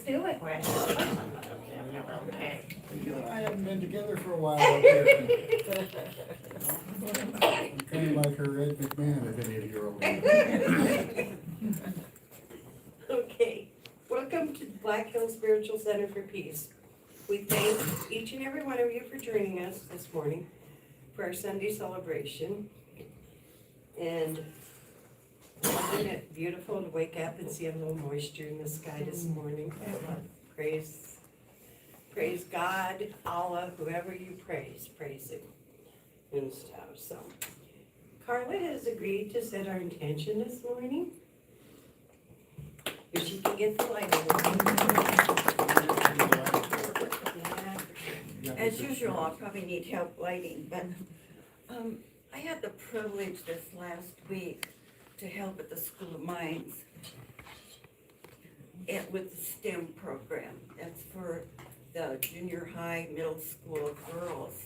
do it. Okay. You and I haven't been together for a while up here. I'm kind of like her Ed McMahon, if any of you are aware. Okay, welcome to Black Hills Spiritual Center for Peace. We thank each and every one of you for joining us this morning for our Sunday celebration. And isn't it beautiful to wake up and see a little moisture in the sky this morning? Praise God, Allah, whoever you praise Him and stuff. So, Carla has agreed to set our intention this morning. If she can get the light on. As usual, I'll probably need help lighting, but I had the privilege this last week to help at the School of Mines with the STEM program. That's for the junior high, middle school girls.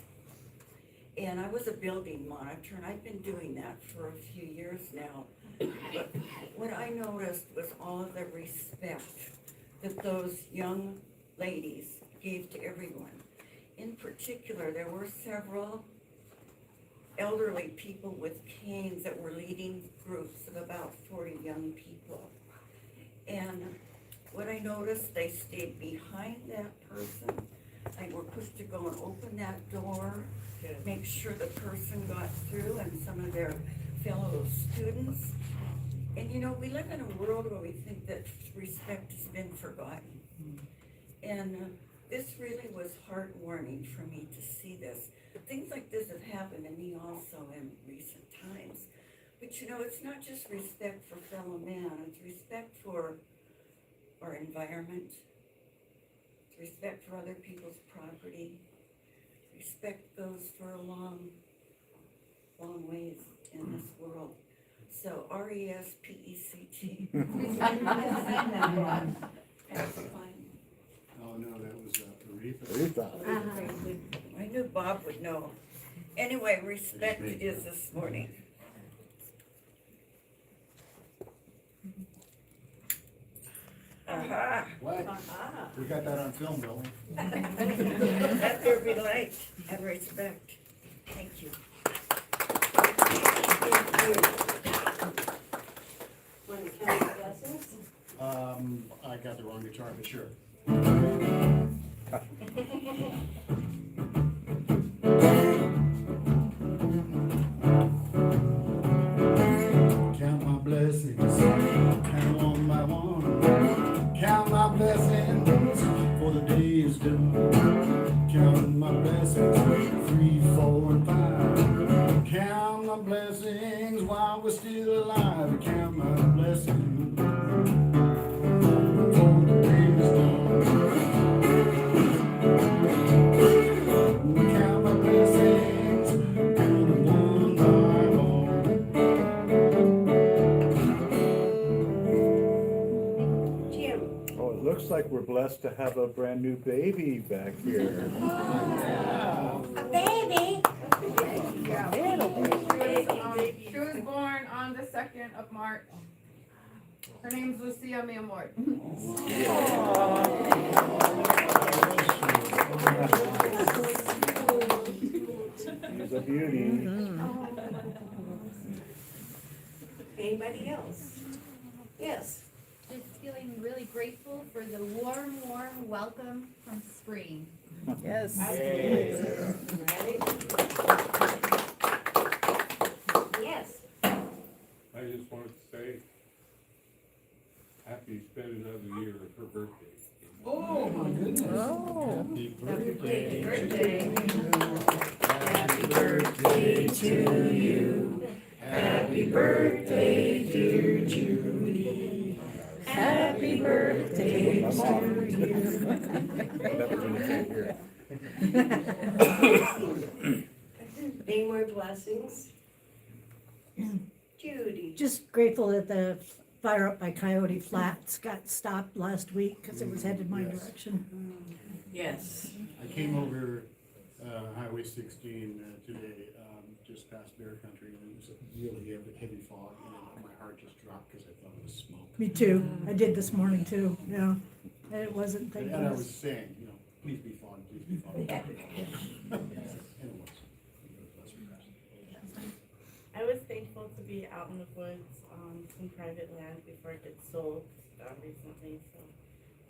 And I was a building monitor, and I've been doing that for a few years now. But what I noticed was all of the respect that those young ladies gave to everyone. In particular, there were several elderly people with canes that were leading groups of about 40 young people. And what I noticed, they stayed behind that person. They were pushed to go and open that door, make sure the person got through, and some of their fellow students. And you know, we live in a world where we think that respect has been forgotten. And this really was heartwarming for me to see this. Things like this have happened to me also in recent times. But you know, it's not just respect for fellow man, it's respect for our environment, respect for other people's property. Respect goes for a long ways in this world. So R-E-S-P-E-C-T. That's fine. Oh, no, that was Aretha. I knew Bob would know. Anyway, respect it is this morning. Aha. What? Ah, We got that on film, don't we? Let there be light and respect. Thank you. want to count the blessings? I got the wrong guitar, but sure. Count my blessings, count one by one. Count my blessings, for the day is done. Count my blessings, 3, 4, and 5. Count my blessings while we're still alive. Count my blessings, for the day is done. Count my blessings, count them one by one. Jim. Oh, it looks like we're blessed to have a brand new baby back here. A baby. She was born on the 2nd of March. Her name's Lucia Miamort. She's a beauty. Anybody else? Yes. Just feeling really grateful for the warm welcome from spring. Yes. Right? Yes. I just wanted to say, happy spend another year of her birthday. Oh, my goodness. Oh. Happy birthday. Happy birthday to you. Happy birthday, dear Judy. Happy birthday to That was when you came here. you. Any more blessings? Judy. Just grateful that the fire up by Coyote Flats got stopped last week because it was headed my Yes. direction. Yes. I came over Highway 16 today, just past Bear Country, and it was a really heavy fog, and my heart just dropped because I thought it was smoke. Me too. I did this morning too, yeah. And it wasn't And thinking. I was saying, you know, please be fun, please be fun. And it was. I was thankful to be out in the woods on some private land before it gets sold recently, so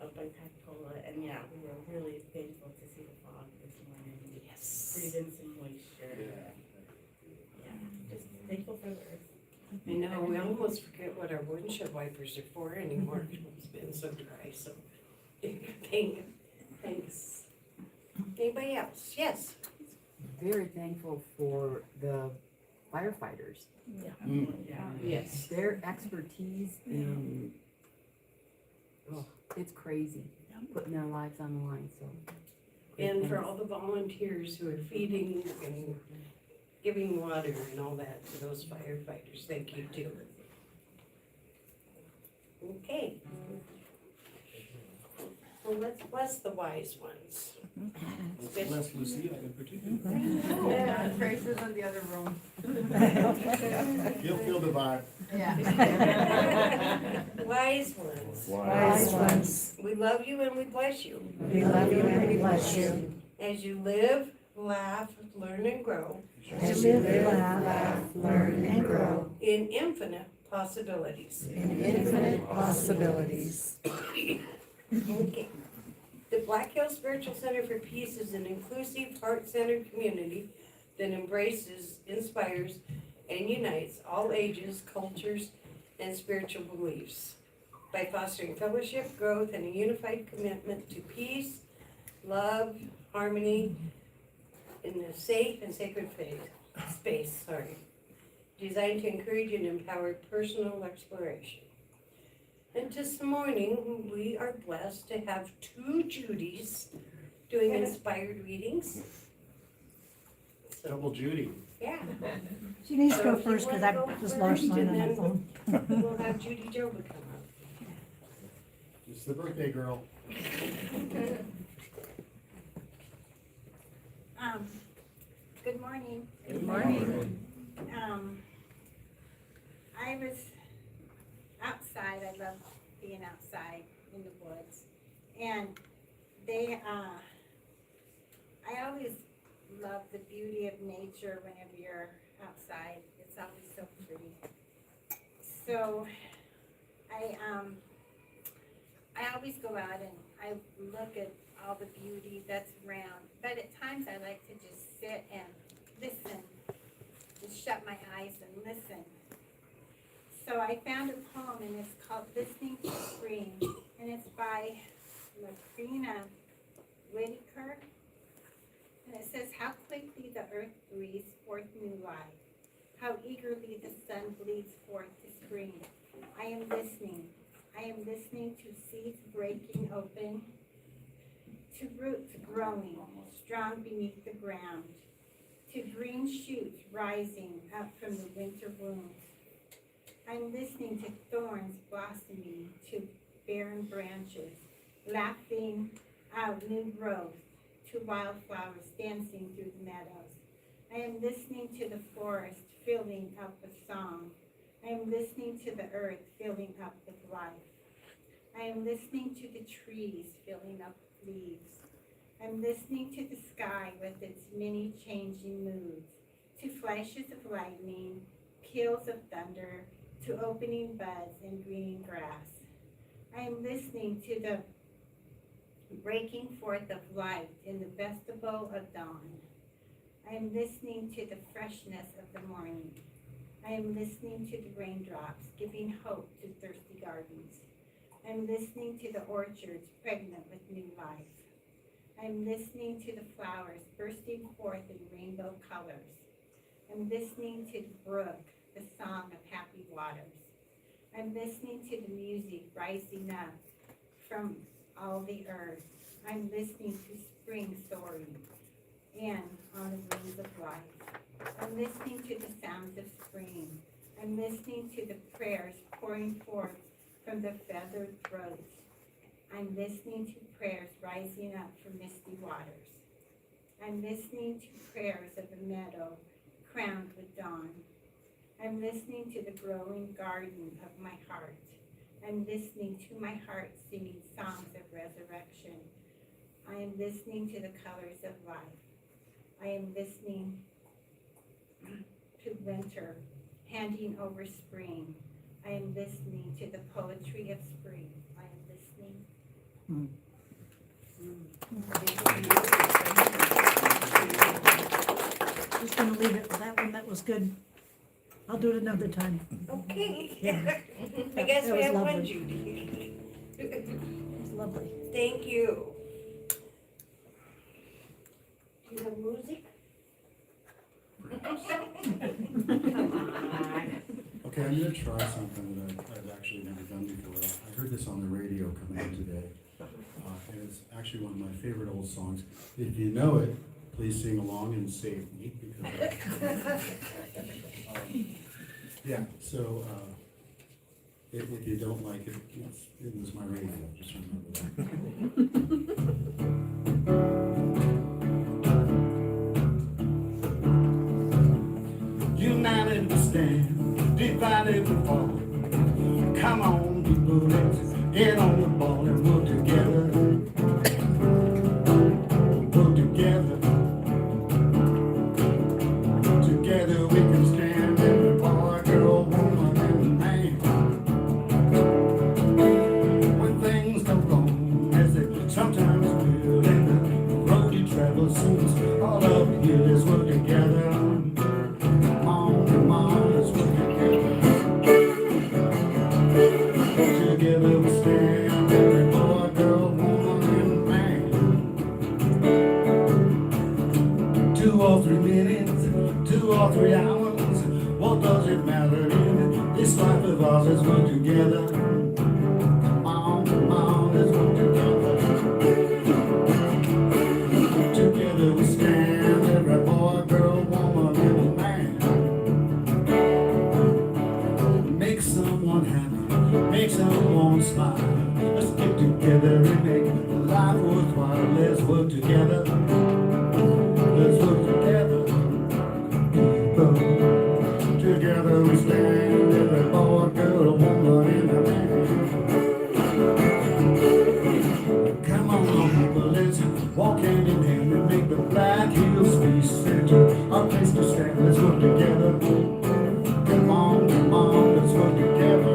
up by Pactola, and yeah, we were really thankful to see the fog this morning. Yes. Breathe in some moisture. Yeah, just thankful for the earth. I know, we almost forget what our windshield wipers are for anymore. It's been so dry, so thanks. Anybody else? Yes. Very thankful for the firefighters. Yes. Their expertise in, oh, it's crazy, putting their lives on the line, so. And for all the volunteers who are feeding and giving water and all that to those firefighters, thank you too. Okay. Well, let's bless the wise ones. Let's bless Lucia in particular. Yeah, Grace is in the other room. You'll feel the vibe. Yeah. Wise ones, Wise ones, we love you and we bless you. we love you and we bless you. As you live, laugh, learn and grow As you live, laugh, learn, and grow in infinite possibilities. in infinite possibilities. Okay. The Black Hills Spiritual Center for Peace is an inclusive, heart-centered community that embraces, inspires, and unites all ages, cultures, and spiritual beliefs by fostering fellowship, growth, and a unified commitment to peace, love, harmony, in a safe and sacred space, designed to encourage and empower personal exploration. And this morning, we are blessed to have two Judys doing inspired readings. So, Double Judy. yeah, She needs to So go if you first, cause wanna I go just first, lost mine and on my then phone. we'll have Judy Joba come up. It's the birthday girl. Good morning. Good morning. I was outside, I love being outside in the woods, and I always love the beauty of nature whenever you're outside, it's always so pretty. So, I always go out and I look at all the beauty that's around, but at times I like to just sit and listen, just shut my eyes and listen. So I found a poem and it's called Listening to Spring, and it's by Latrina Whitaker. And it says, how quickly the earth breathes forth new life, how eagerly the sun bleeds forth to spring. I am listening to seeds breaking open, to roots growing strong beneath the ground, to green shoots rising up from the winter wounds. I'm listening to thorns blossoming to barren branches, laughing out new growth, to wildflowers dancing through the meadows. I am listening to the forest filling up with song. I am listening to the earth filling up with life. I am listening to the trees filling up with leaves. I'm listening to the sky with its many changing moods, to flashes of lightning, peals of thunder, to opening buds and greening grass. I am listening to the breaking forth of light in the vestibule of dawn. I am listening to the freshness of the morning. I am listening to the raindrops giving hope to thirsty gardens. I am listening to the orchards pregnant with new life. I am listening to the flowers bursting forth in rainbow colors. I'm listening to the brook, the song of happy waters. I'm listening to the music rising up from all the earth. I'm listening to spring soaring in on the wings of life. I'm listening to the sounds of spring. I'm listening to the prayers pouring forth from the feathered throats. I'm listening to prayers rising up from misty waters. I'm listening to prayers of a meadow crowned with dawn. I'm listening to the growing garden of my heart. I'm listening to my heart singing songs of resurrection. I am listening to the colors of life. I am listening to winter, handing over spring. I am listening to the poetry of spring. I am listening. Just gonna leave it for that one, that was good. I'll do it another time. Okay. Yeah. I guess That we was have one, lovely. Judy. It was lovely. Thank you. Do you have music? Come on. Okay, I'm gonna try something that I've actually never done before. I heard this on the radio coming in today. And it's actually one of my favorite old songs. If you know it, please sing along and save me because yeah, so if you don't like it, it was my radio, just remember that. United we stand, divided we fall. Come on, people, let's get on the ball and work together. Work together. Together we can stand, every boy, girl, woman, and man. When things go wrong, as they sometimes will, and the road you travel seems all up here, let's work together. Come on, let's work together. Together we stand, every boy, girl, woman, and man. 2 or 3 minutes, 2 or 3 hours, what does it matter in this life of ours? Let's work together. Come on, let's work together. Together we stand, every boy, girl, woman, and man. Make someone happy, make someone smile. Let's get together and make life worthwhile. Let's work together. Let's work together. Together we stand, every boy, girl, woman, and a man. Come on, people, let's walk hand in hand and make the Black Hills Peace Center our place to stand. Let's work together. Come on, let's work together.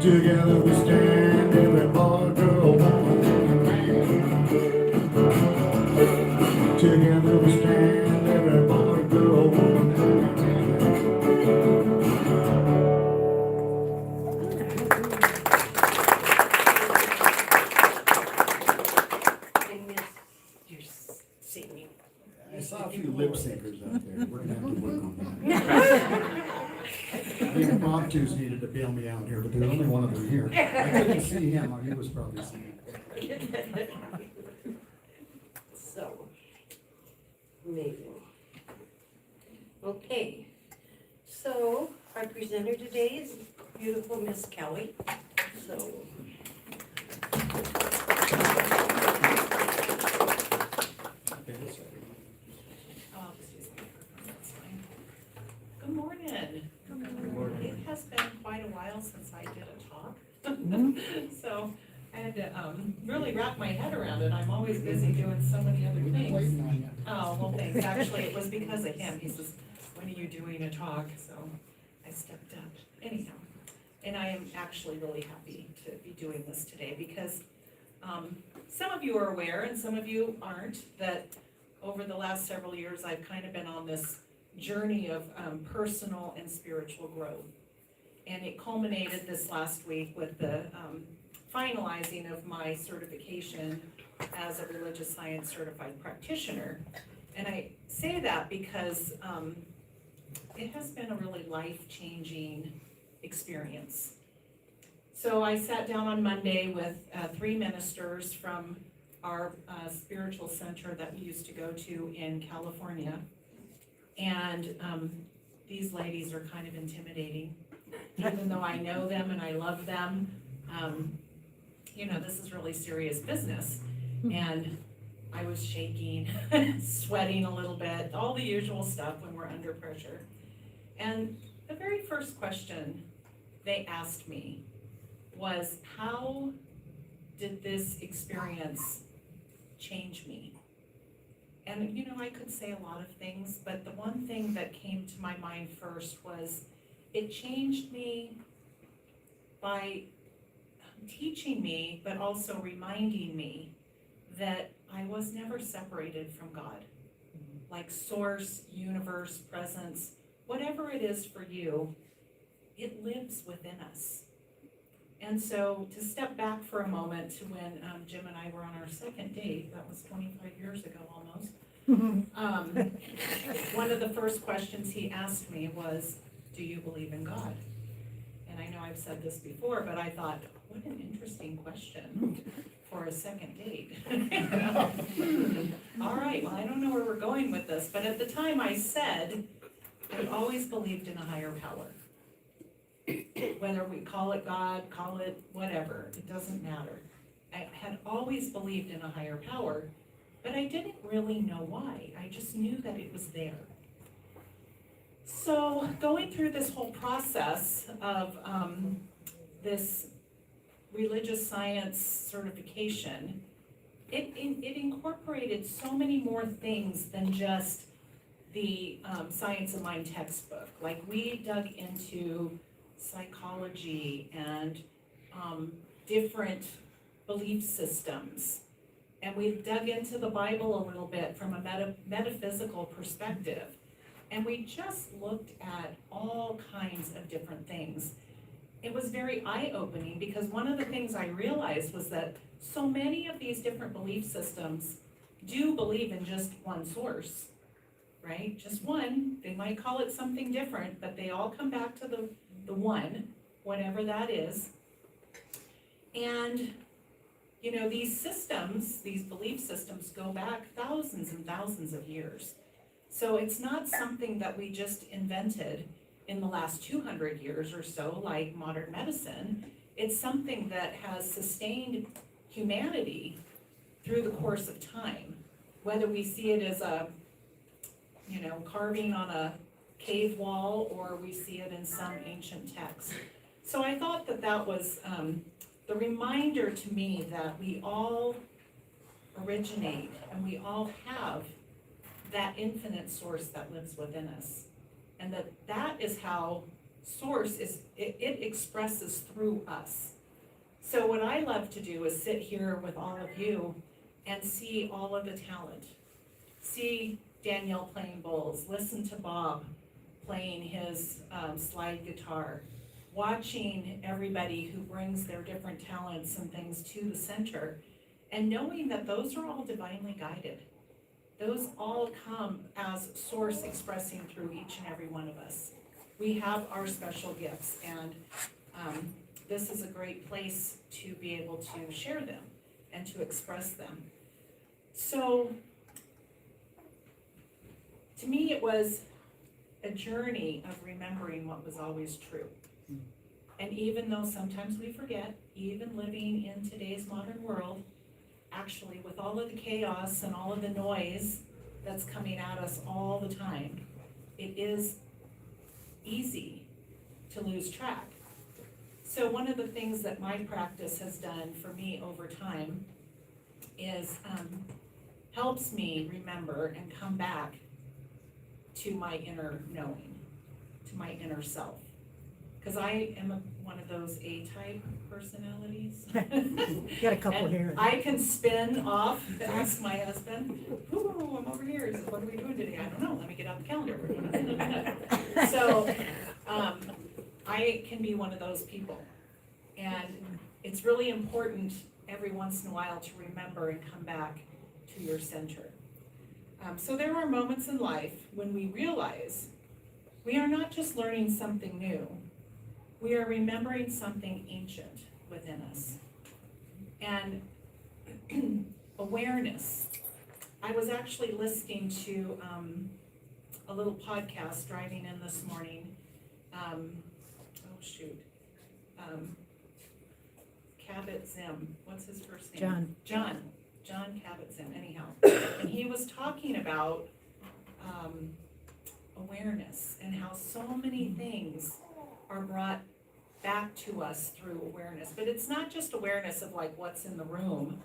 Together we stand, every boy, girl, woman, and a man. Together we stand, every boy, girl, woman, and a man. I missed your singing. I saw a few lip syncers out there. We're gonna have to work on that. The impromptus needed to bail me out here, but there's only one of them here. I couldn't see him, or he was probably singing. So, amazing. Okay, so our presenter today is beautiful Miss Kelly. So. Good morning. It has been quite a while since I did a talk. So I had to really wrap my head around it. I'm always busy doing so many other things. Oh, well, thanks. Actually, it was because of him. He says, when are you doing a talk? So I stepped up anyhow. And I am actually really happy to be doing this today because some of you are aware and some of you aren't that over the last several years, I've kind of been on this journey of personal and spiritual growth. And it culminated this last week with the finalizing of my certification as a religious science certified practitioner. And I say that because it has been a really life-changing experience. So I sat down on Monday with 3 ministers from our spiritual center that we used to go to in California. And these ladies are kind of intimidating, even though I know them and I love them. You know, this is really serious business. And I was shaking, sweating a little bit, all the usual stuff when we're under pressure. And the very first question they asked me was, how did this experience change me? And, you know, I could say a lot of things, but the one thing that came to my mind first was it changed me by teaching me, but also reminding me that I was never separated from God. Like source, universe, presence, whatever it is for you, it lives within us. And so to step back for a moment to when Jim and I were on our second date, that was 25 years ago almost. One of the first questions he asked me was, do you believe in God? And I know I've said this before, but I thought, what an interesting question for a second date. All right, well, I don't know where we're going with this, but at the time I said, I always believed in a higher power. Whether we call it God, call it whatever, it doesn't matter. I had always believed in a higher power, but I didn't really know why. I just knew that it was there. So going through this whole process of this religious science certification, it incorporated so many more things than just the Science of Mind textbook. Like we dug into psychology and different belief systems. And we dug into the Bible a little bit from a metaphysical perspective. And we just looked at all kinds of different things. It was very eye-opening because one of the things I realized was that so many of these different belief systems do believe in just one source, right? Just one. They might call it something different, but they all come back to the one, whatever that is. And, you know, these systems, these belief systems go back thousands and thousands of years. So it's not something that we just invented in the last 200 years or so, like modern medicine. It's something that has sustained humanity through the course of time. Whether we see it as a, you know, carving on a cave wall, or we see it in some ancient text. So I thought that that was the reminder to me that we all originate and we all have that infinite source that lives within us. And that is how source is, it expresses through us. So what I love to do is sit here with all of you and see all of the talent. See Danielle playing bowls, listen to Bob playing his slide guitar, watching everybody who brings their different talents and things to the center, and knowing that those are all divinely guided. Those all come as source expressing through each and every one of us. We have our special gifts, and this is a great place to be able to share them and to express them. So, to me, it was a journey of remembering what was always true. And even though sometimes we forget, even living in today's modern world, actually with all of the chaos and all of the noise that's coming at us all the time, it is easy to lose track. So one of the things that my practice has done for me over time is helps me remember and come back to my inner knowing, to my inner self. Because I am one of those A-type personalities. Got a couple And here. I can spin off, ask my husband, ooh, I'm over here, he says, what are we doing today? I don't know, let me get out the calendar. So, I can be one of those people. And it's really important every once in a while to remember and come back to your center. So there are moments in life when we realize we are not just learning something new, we are remembering something ancient within us. And awareness. I was actually listening to a little podcast driving in this morning. Cabot-Zim, what's his first name? John Cabot-Zim, anyhow. And he was talking about awareness and how so many things are brought back to us through awareness. But it's not just awareness of like what's in the room,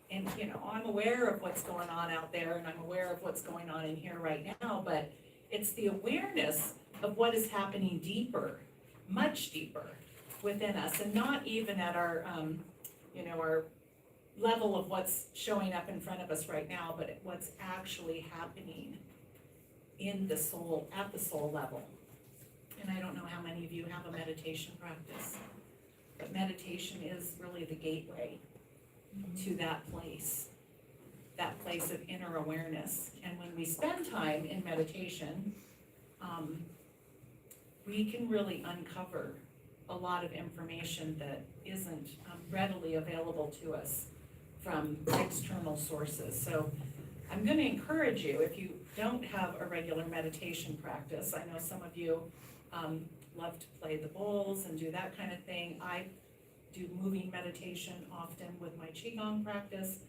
and you know, I'm aware of what's going on out there and I'm aware of what's going on in here right now, but it's the awareness of what is happening deeper, much deeper within us, and not even at our, you know, our level of what's showing up in front of us right now, but what's actually happening in the soul, at the soul level. And I don't know how many of you have a meditation practice, but meditation is really the gateway to that place of inner awareness. And when we spend time in meditation, we can really uncover a lot of information that isn't readily available to us from external sources. So I'm going to encourage you, if you don't have a regular meditation practice, I know some of you love to play the bowls and do that kind of thing. I do moving meditation often with my Qigong practice.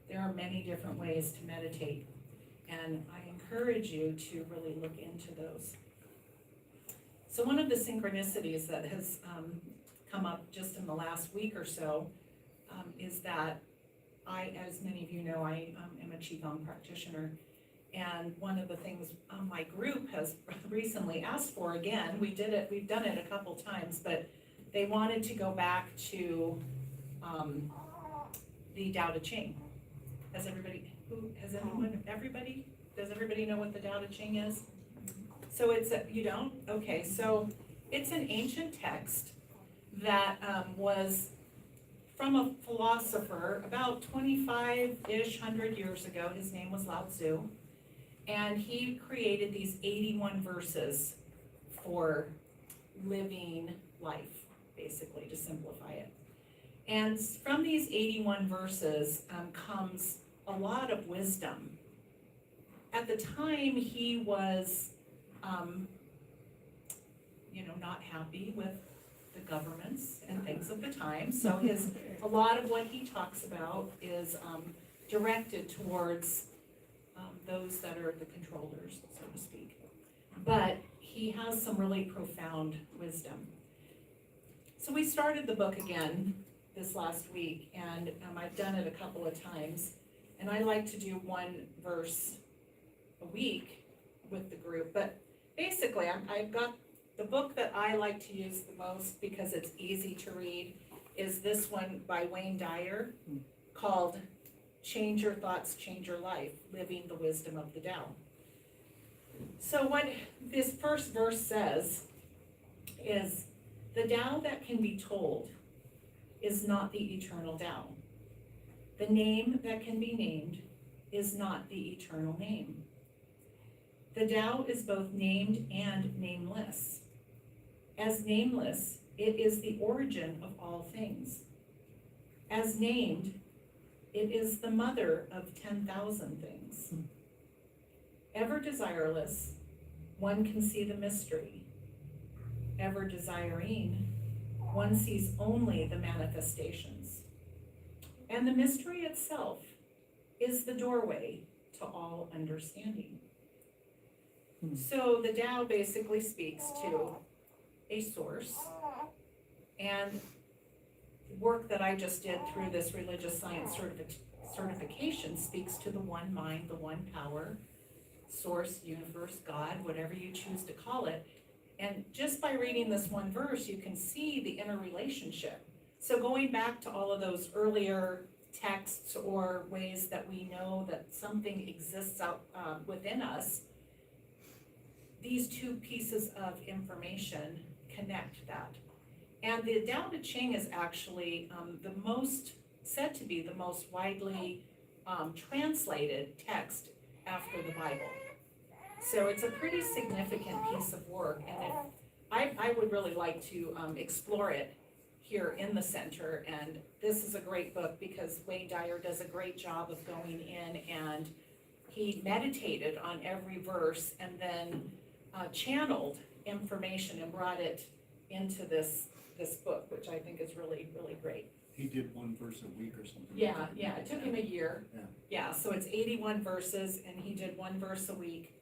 There are many different ways to meditate, and I encourage you to really look into those. So one of the synchronicities that has come up just in the last week or so is that I, as many of you know, I am a Qigong practitioner, and one of the things my group has recently asked for, again, we've done it a couple times, but they wanted to go back to the Tao Te Ching. Does everybody know what the Tao Te Ching is? So you don't? Okay, so it's an ancient text that was from a philosopher about 25-ish, 100 years ago. His name was Lao Tzu. And he created these 81 verses for living life, basically, to simplify it. And from these 81 verses comes a lot of wisdom. At the time, he was, not happy with the governments and things of the time. So a lot of what he talks about is directed towards those that are the controllers, so to speak. But he has some really profound wisdom. So we started the book again this last week, and I've done it a couple of times. And I like to do one verse a week with the group. But basically, I've got the book that I like to use the most because it's easy to read is this one by Wayne Dyer called Change Your Thoughts, Change Your Life, Living the Wisdom of the Tao. So what this first verse says is, the Tao that can be told is not the eternal Tao. The name that can be named is not the eternal name. The Tao is both named and nameless. As nameless, it is the origin of all things. As named, it is the mother of 10,000 things. Ever desireless, one can see the mystery. Ever desiring, one sees only the manifestations. And the mystery itself is the doorway to all understanding. So the Tao basically speaks to a source, and work that I just did through this religious science certification speaks to the one mind, the one power, source, universe, God, whatever you choose to call it. And just by reading this one verse, you can see the interrelationship. So going back to all of those earlier texts or ways that we know that something exists out within us, these two pieces of information connect that. And the Tao Te Ching is actually said to be the most widely translated text after the Bible. So it's a pretty significant piece of work, and I would really like to explore it here in the center. And this is a great book because Wayne Dyer does a great job of going in, and he meditated on every verse and then channeled information and brought it into this book, which I think is really, really great. He did one verse a week or something. Yeah, it took him a year. Yeah. Yeah, so it's 81 verses, and he did one verse a week.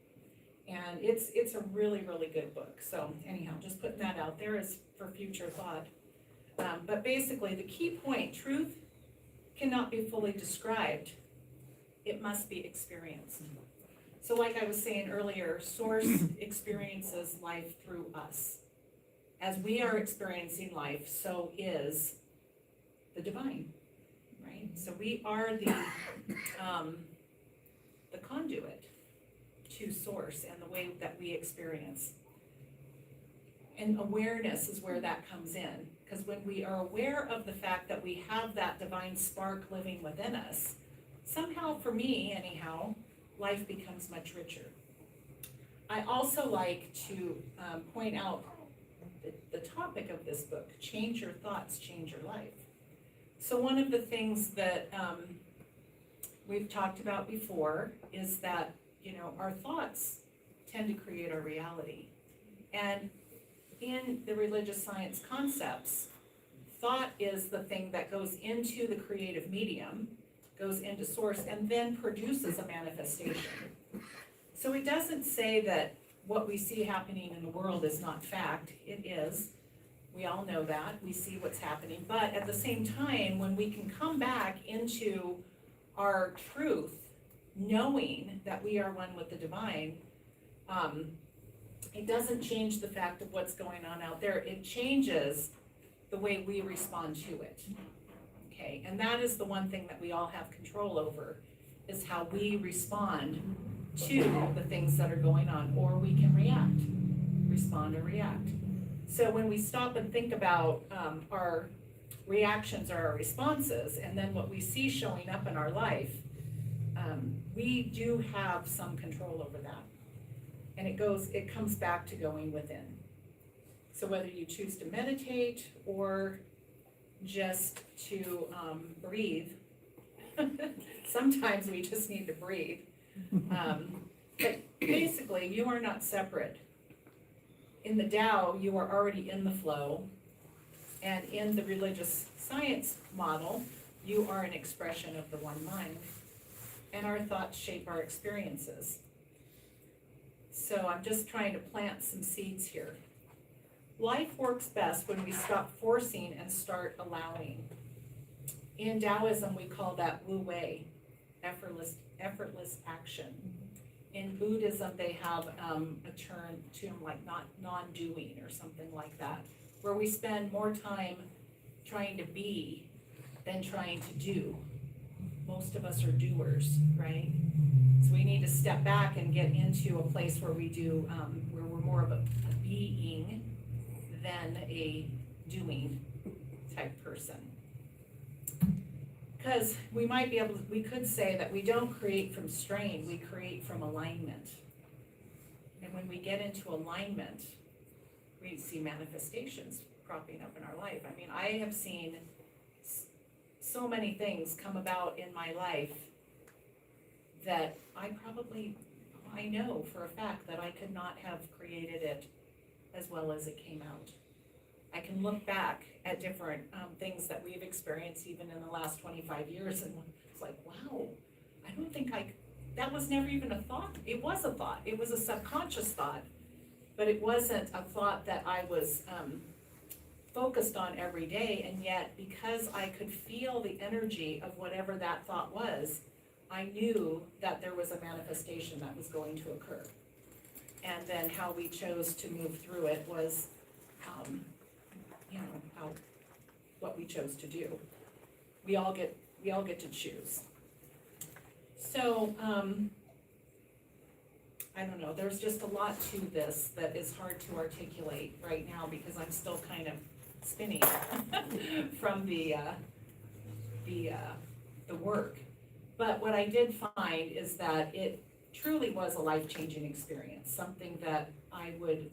And it's a really, really good book. So anyhow, just putting that out there as for future thought. But basically, the key point, truth cannot be fully described. It must be experienced. So like I was saying earlier, Source experiences life through us. As we are experiencing life, so is the divine, right? So we are the conduit to Source and the way that we experience. And awareness is where that comes in. Because when we are aware of the fact that we have that divine spark living within us, somehow, for me anyhow, life becomes much richer. I also like to point out the topic of this book, change your thoughts, change your life. So one of the things that we've talked about before is that, our thoughts tend to create our reality. And in the religious science concepts, thought is the thing that goes into the creative medium, goes into Source, and then produces a manifestation. So it doesn't say that what we see happening in the world is not fact. It is. We all know that. We see what's happening. But at the same time, when we can come back into our truth, knowing that we are one with the divine, it doesn't change the fact of what's going on out there. It changes the way we respond to it. Okay, and that is the one thing that we all have control over, is how we respond to the things that are going on, or we can react, respond or react. So when we stop and think about our reactions or our responses, and then what we see showing up in our life, we do have some control over that. And it comes back to going within. So whether you choose to meditate or just to breathe, sometimes we just need to breathe. But basically, you are not separate. In the Tao, you are already in the flow. And in the religious science model, you are an expression of the one mind. And our thoughts shape our experiences. So I'm just trying to plant some seeds here. Life works best when we stop forcing and start allowing. In Taoism, we call that Wu Wei, effortless action. In Buddhism, they have a term like non-doing or something like that, where we spend more time trying to be than trying to do. Most of us are doers, right? So we need to step back and get into a place where we do, where we're more of a being than a doing type person. Because we could say that we don't create from strain, we create from alignment. And when we get into alignment, we see manifestations cropping up in our life. I mean, I have seen so many things come about in my life that I know for a fact that I could not have created it as well as it came out. I can look back at different things that we've experienced even in the last 25 years, and it's like, wow, I don't think that was never even a thought. It was a thought. It was a subconscious thought, but it wasn't a thought that I was focused on every day. And yet, because I could feel the energy of whatever that thought was, I knew that there was a manifestation that was going to occur. And then how we chose to move through it was, what we chose to do. We all get to choose. So, I don't know, there's just a lot to this that is hard to articulate right now because I'm still kind of spinning from the work. But what I did find is that it truly was a life-changing experience, something that I would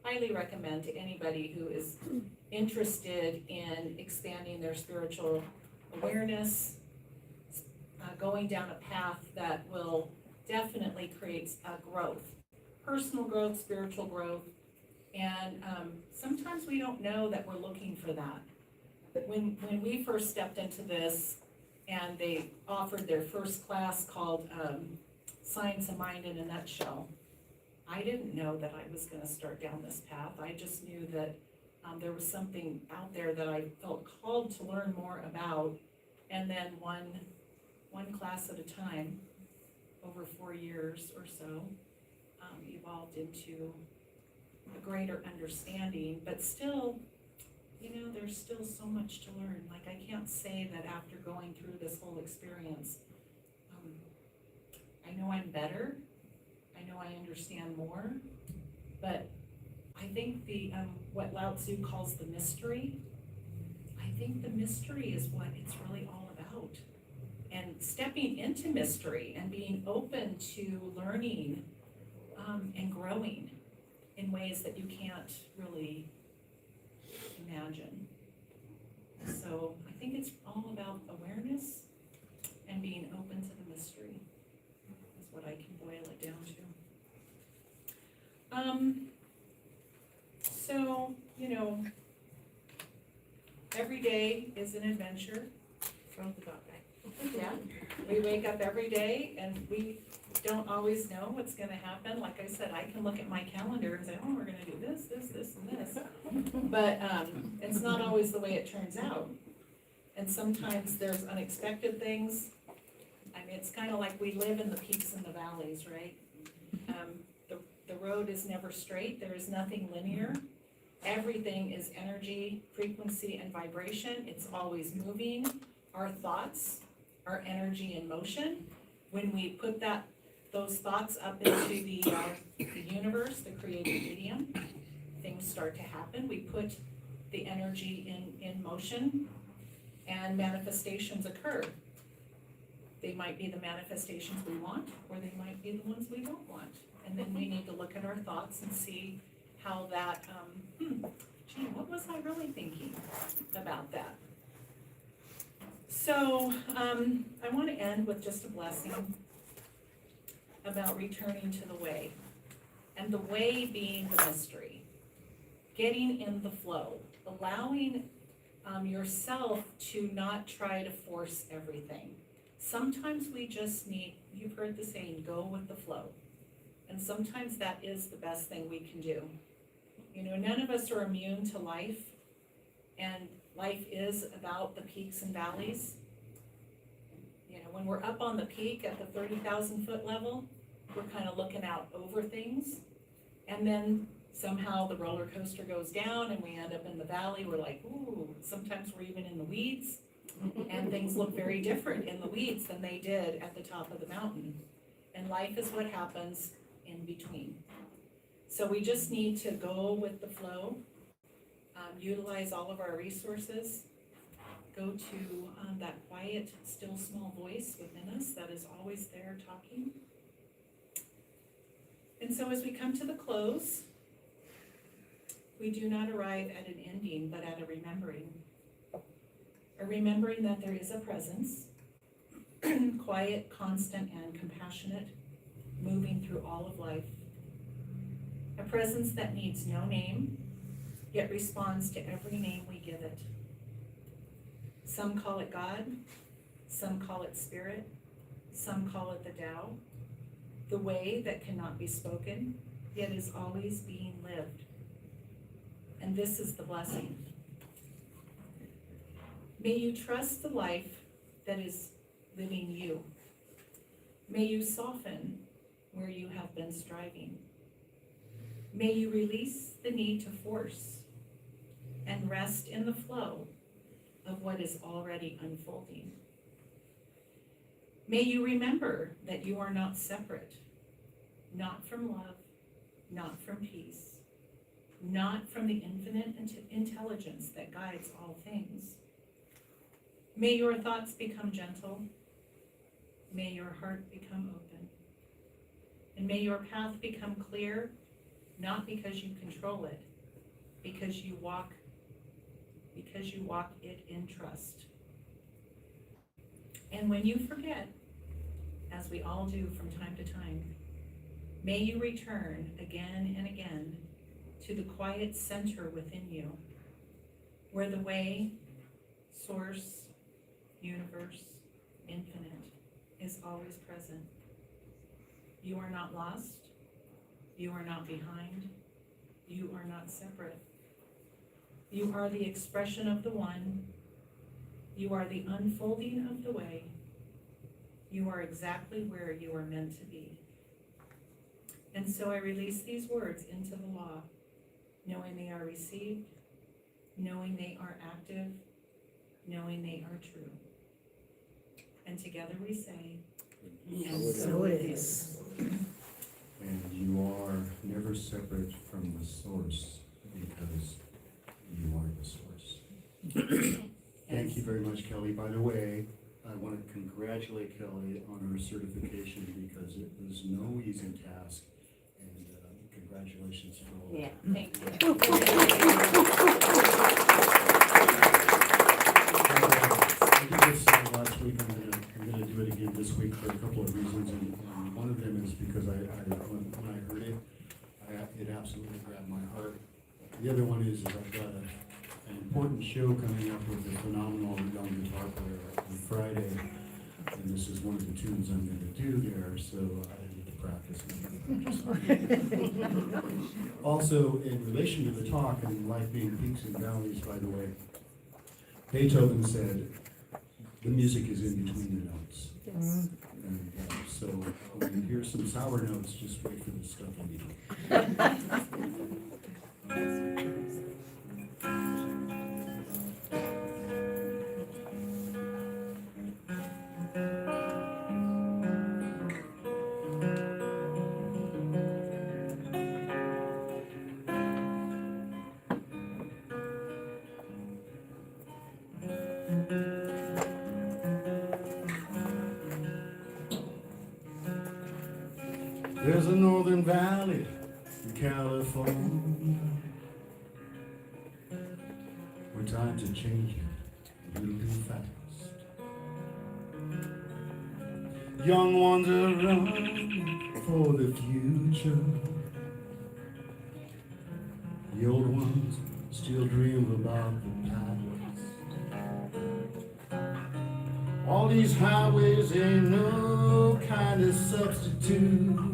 highly recommend to anybody who is interested in expanding their spiritual awareness, going down a path that will definitely create growth, personal growth, spiritual growth. And sometimes we don't know that we're looking for that. But when we first stepped into this and they offered their first class called Science of Mind in a Nutshell, I didn't know that I was gonna start down this path. I just knew that, there was something out there that I felt called to learn more about. And then one class at a time, over 4 years or so, evolved into a greater understanding, but still, there's still so much to learn. Like, I can't say that after going through this whole experience, I know I'm better, I know I understand more, but I think what Lao Tzu calls the mystery, I think the mystery is what it's really all about. And stepping into mystery and being open to learning and growing in ways that you can't really imagine. So I think it's all about awareness and being open to the mystery is what I can boil it down to. So, every day is an adventure. Throw the dog back. Yeah, we wake up every day and we don't always know what's gonna happen. Like I said, I can look at my calendar and say, oh, we're gonna do this, and this. But, it's not always the way it turns out. And sometimes there's unexpected things. I mean, it's kinda like we live in the peaks and the valleys, right? The road is never straight, there is nothing linear. Everything is energy, frequency, and vibration. It's always moving. Our thoughts are energy in motion. When we put those thoughts up into the universe, the creative medium, things start to happen. We put the energy in motion and manifestations occur. They might be the manifestations we want, or they might be the ones we don't want. And then we need to look at our thoughts and see how that, gee, what was I really thinking about that? So, I want to end with just a blessing about returning to the way. And the way being the mystery. Getting in the flow. Allowing yourself to not try to force everything. Sometimes we just need, you've heard the saying, go with the flow. And sometimes that is the best thing we can do. None of us are immune to life, and life is about the peaks and valleys. When we're up on the peak at the 30,000 foot level, we're kind of looking out over things, and then somehow the roller coaster goes down and we end up in the valley. We're like, ooh, sometimes we're even in the weeds, and things look very different in the weeds than they did at the top of the mountain. And life is what happens in between. So we just need to go with the flow, utilize all of our resources, go to that quiet, still small voice within us that is always there talking. And so as we come to the close, we do not arrive at an ending, but at a remembering. A remembering that there is a presence, quiet, constant, and compassionate, moving through all of life. A presence that needs no name, yet responds to every name we give it. Some call it God, some call it Spirit, some call it the Tao, the way that cannot be spoken, yet is always being lived. And this is the blessing. May you trust the life that is living you. May you soften where you have been striving. May you release the need to force and rest in the flow of what is already unfolding. May you remember that you are not separate, not from love, not from peace, not from the infinite intelligence that guides all things. May your thoughts become gentle. May your heart become open. And may your path become clear, not because you control it, because you walk it in trust. And when you forget, as we all do from time to time, may you return again and again to the quiet center within you, where the way, source, universe, infinite, is always present. You are not lost. You are not behind. You are not separate. You are the expression of the one. You are the unfolding of the way. You are exactly where you are meant to be. And so I release these words into the law, knowing they are received, knowing they are active, knowing they are true. And together we say, and So it is. And you are never separate from the source because you are the source. Thank you very much, Kelly. By the way, I want to congratulate Kelly on her certification because it was no easy task. And congratulations for all. Yeah, thank you. I did this last week. I'm gonna do it again this week for a couple of reasons, and one of them is because when I heard it, it absolutely grabbed my heart. The other one is I've got an important show coming up with a phenomenal young guitar player on Friday, and this is one of the tunes I'm gonna do there, so I need to practice. Also, in relation to the talk and life being peaks and valleys, by the way, Beethoven said, the music is in between the notes. Yes. And so when you hear some sour notes, just wait for the stuff in between. There's a northern valley in California where times are changing really fast. Young ones are running for the future. The old ones still dream about the past. All these highways ain't no kind of substitute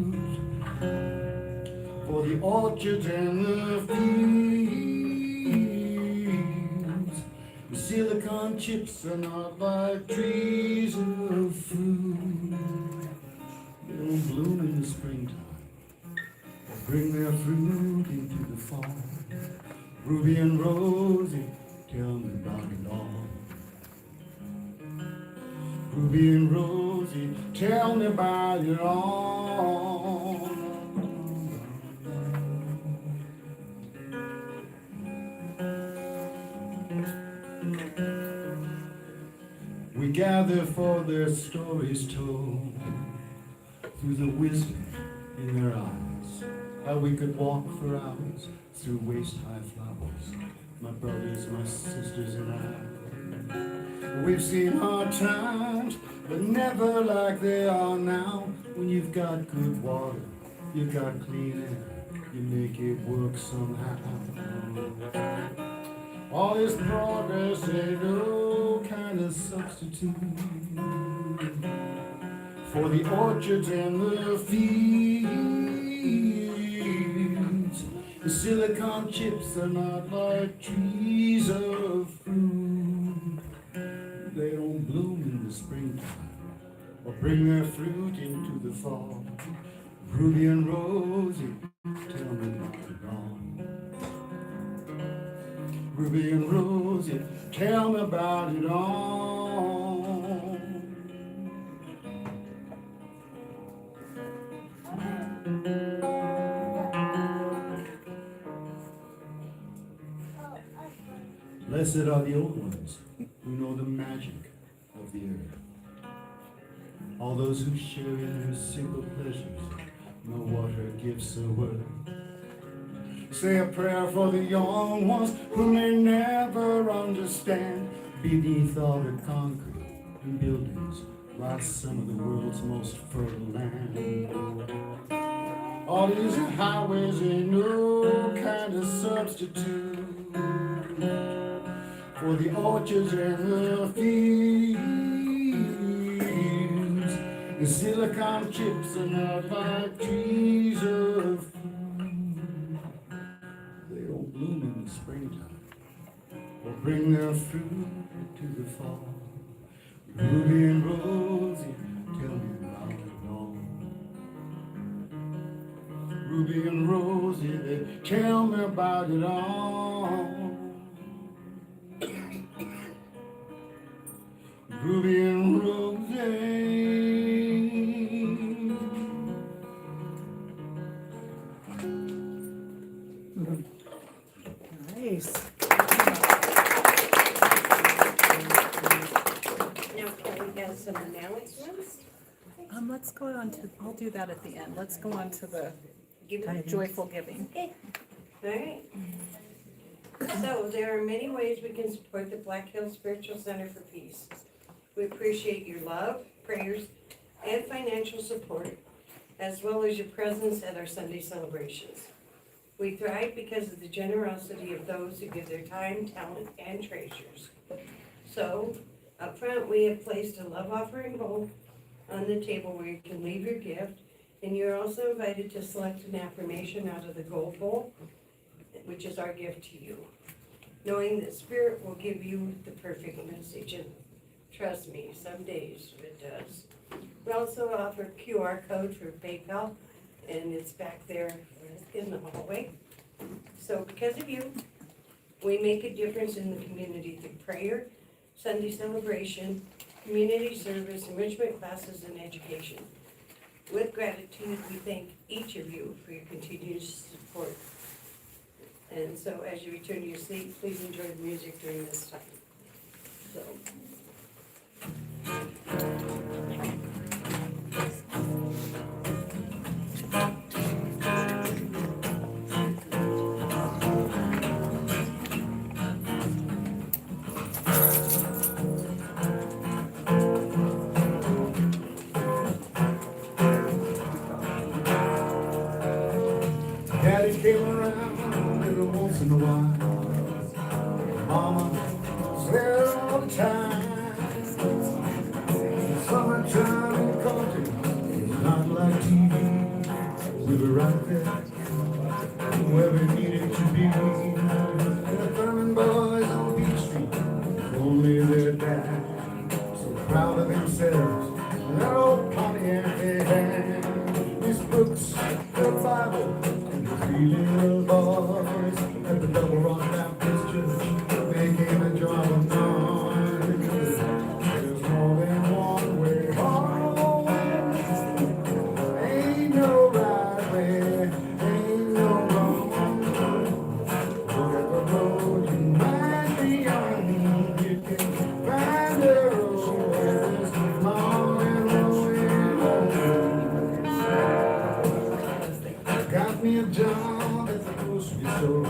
for the orchards and the fields. The silicon chips are not like trees of fruit. They don't bloom in the springtime or bring their fruit into the fall. Ruby and Rosie, tell me about it all. Ruby and Rosie, tell me about it all. We gather for their stories told, through the wisdom in their eyes, how we could walk for hours through waist-high flowers, my brothers, my sisters and I. We've seen hard times, but never like they are now. When you've got good water, you've got clean air, you make it work somehow. All this progress ain't no kind of substitute for the orchards and the fields. The silicon chips are not like trees of fruit. They don't bloom in the springtime or bring their fruit into the fall. Ruby and Rosie, tell me about it all. Ruby and Rosie, tell me about it all. Blessed are the old ones who know the magic of the earth. All those who share in her simple pleasures know what her gifts are worth. Say a prayer for the young ones who may never understand. Beneath all the concrete and buildings lies some of the world's most fertile land. All these highways ain't no kind of substitute for the orchards and the fields. The silicon chips are not like trees of fruit. bring their fruit to the fall. Ruby and Rosie, tell me about it all. Ruby and Rosie, they tell me about it all. Ruby and Rosie. Nice. Now Kelly has some announcements. Let's go on to, I'll do that at the end. Let's go on to the Give it. joyful giving. Alright. So there are many ways we can support the Black Hills Spiritual Center for Peace. We appreciate your love, prayers, and financial support, as well as your presence at our Sunday celebrations. We thrive because of the generosity of those who give their time, talent, and treasures. So, up front, we have placed a love offering bowl on the table where you can leave your gift, and you're also invited to select an affirmation out of the gold bowl, which is our gift to you, knowing that Spirit will give you the perfect message, and trust me, some days it does. We also offer a QR code for PayPal, and it's back there in the hallway. So because of you, we make a difference in the community through prayer, Sunday celebration, community service, enrichment classes, and education. With gratitude, we thank each of you for your continued support. And so as you return to your sleep, please enjoy the music during this time. So. Daddy came around every once in a while. Mama was there all the time. Summertime in the country is not like TV. We were right there where we needed to be. And the Thurman boys on Beach Street, only their dad, so proud of themselves. And that old Pontiac they had, these books, the Bible, and the three little boys at the Double Rock Baptist Church. They came and joined them on. There's more than one way home. Ain't no right way, ain't no wrong. Whatever road you might be on, you can find a road. There's more than one way home. Got me a job at the grocery store,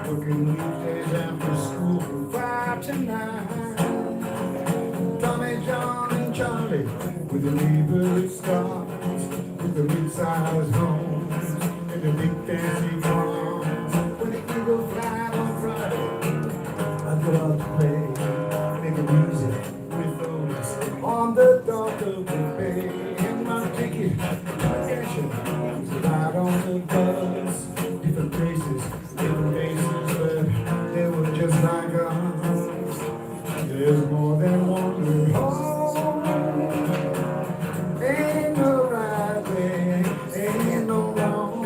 working weekdays after school from 5 to 9. Tommy, John, and Charlie with the neighborhood stars, with the mid-sized homes and the big fancy farms. When the eagle flies on Friday, I go out to play, making music with those on the dock of the bay. And my ticket, attention, is right on the bus. Different places, different faces, but they were just like us. There's more than one way home. Ain't no right way, ain't no wrong.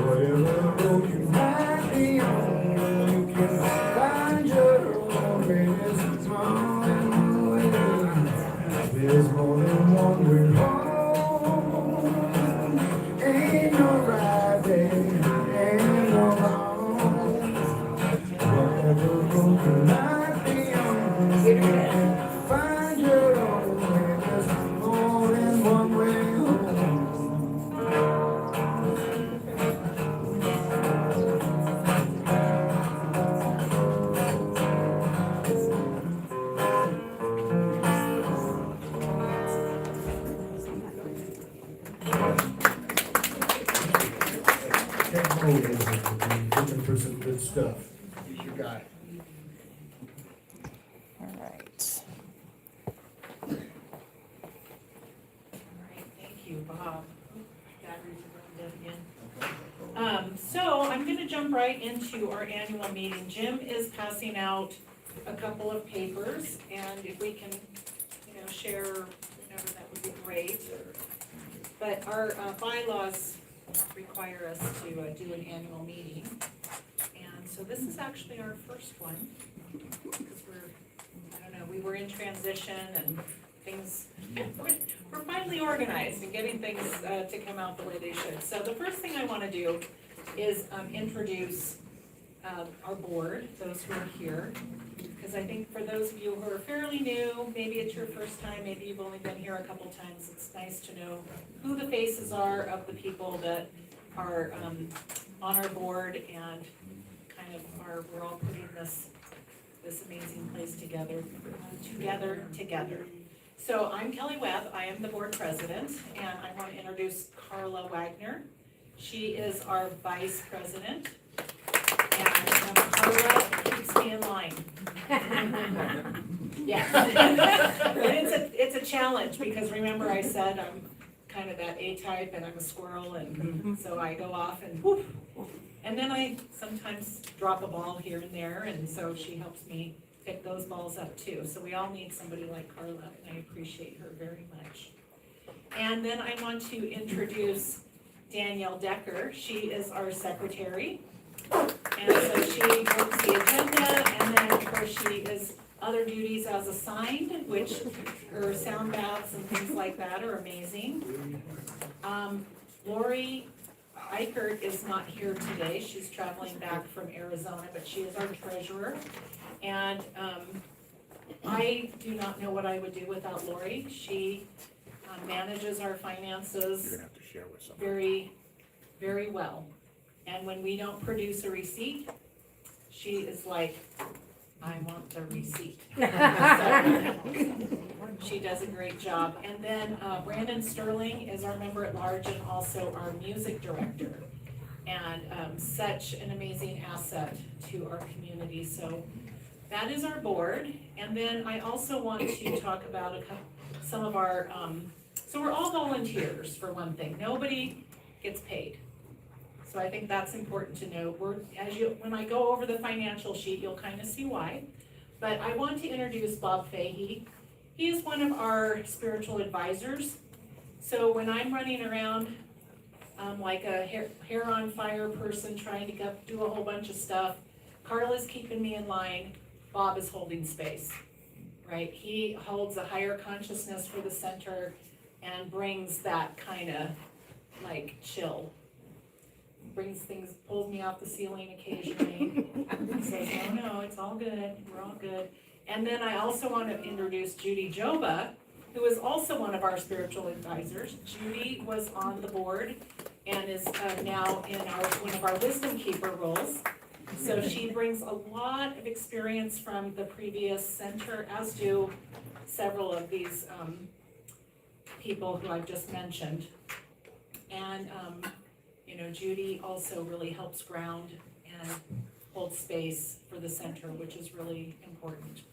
Whatever road you might be on, you can find your own way. There's more than one way. There's more than one way home. Ain't no right way, ain't no wrong. Whatever road you might be on, you can find your own way. There's more than one way home. Take hold of it, looking for some good stuff. You got it. All right. Alright, thank you, Bob. Batteries are running dead again. So I'm gonna jump jump right into our annual meeting. Jim is passing out a couple of papers, and if we can, share whatever, that would be great. But our bylaws require us to do an annual meeting. And so this is actually our first one, because we were in transition and things, we're finally organized and getting things to come out the way they should. So the first thing I want to do is introduce our board, those who are here. Because I think for those of you who are fairly new, maybe it's your first time, maybe you've only been here a couple times, it's nice to know who the faces are of the people that are on our board and kind of we're all putting this amazing place together. So I'm Kelly Webb, I am the board president, and I want to introduce Carla Wagner. She is our vice president, and Carla keeps me in line. Yeah. It's a challenge, because remember I said I'm kind of that A-type and I'm a squirrel, and so I go off and whoop. And then I sometimes drop a ball here and there, and so she helps me pick those balls up too. So we all need somebody like Carla, and I appreciate her very much. And then I want to introduce Danielle Decker. She is our secretary. And so she works the agenda, and then of course she is other duties as assigned, which her sound baths and things like that are amazing. Lori Eichert is not here today. She's traveling back from Arizona, but she is our treasurer. And I do not know what I would do without Lori. She manages our finances very, very well. And when we don't produce a receipt, she is like, I want the receipt. So, she does a great job. And then Brandon Sterling is our member at large and also our music director. And such an amazing asset to our community. So that is our board. And then I also want to talk about some of our, so we're all volunteers for one thing. Nobody gets paid. So I think that's important to know. When I go over the financial sheet, you'll kind of see why. But I want to introduce Bob Fahey. He is one of our spiritual advisors. So when I'm running around like a hair on fire person trying to do a whole bunch of stuff, Carla's keeping me in line, Bob is holding space, right? He holds a higher consciousness for the center and brings that kind of like chill. Brings things, pulls me off the ceiling occasionally. Says, no, it's all good, we're all good. And then I also want to introduce Judy Joba, who is also one of our spiritual advisors. Judy was on the board and is now in one of our wisdom keeper roles. So she brings a lot of experience from the previous center, as do several of these people who I've just mentioned. And Judy also really helps ground and hold space for the center, which is really important.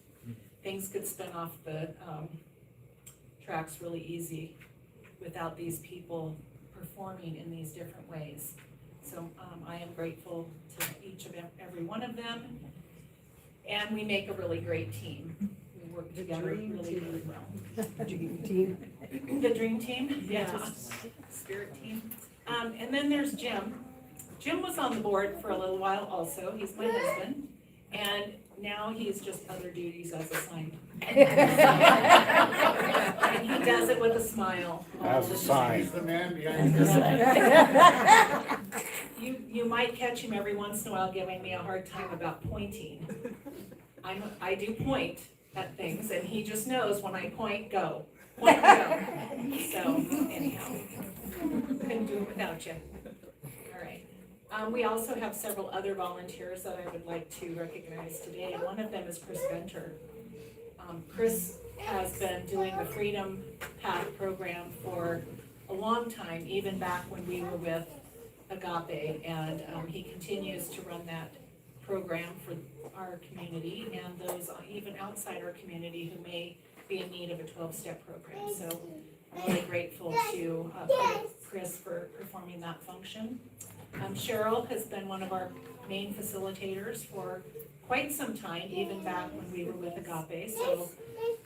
Things could spin off the tracks really easy without these people performing in these different ways. So I am grateful to each of every one of them, and we make a really great team. We work together really, really well. The dream team, yeah, spirit team. And then there's Jim. Jim was on the board for a little while also. He's my husband, and now he's just other duties as assigned. And he does it with a smile. As assigned. He's the man behind the You might catch him every once in a while giving me a hard time about pointing. I do point at things, and he just knows when I point, go. Point, go. So anyhow, couldn't do it without you. All right. We also have several other volunteers that I would like to recognize today, and one of them is Chris Venter. Chris has been doing the Freedom Path program for a long time, even back when we were with Agape, and he continues to run that program for our community and those even outside our community who may be in need of a 12-step program. So I'm really grateful to Chris for performing that function. Cheryl has been one of our main facilitators for quite some time, even back when we were with Agape. So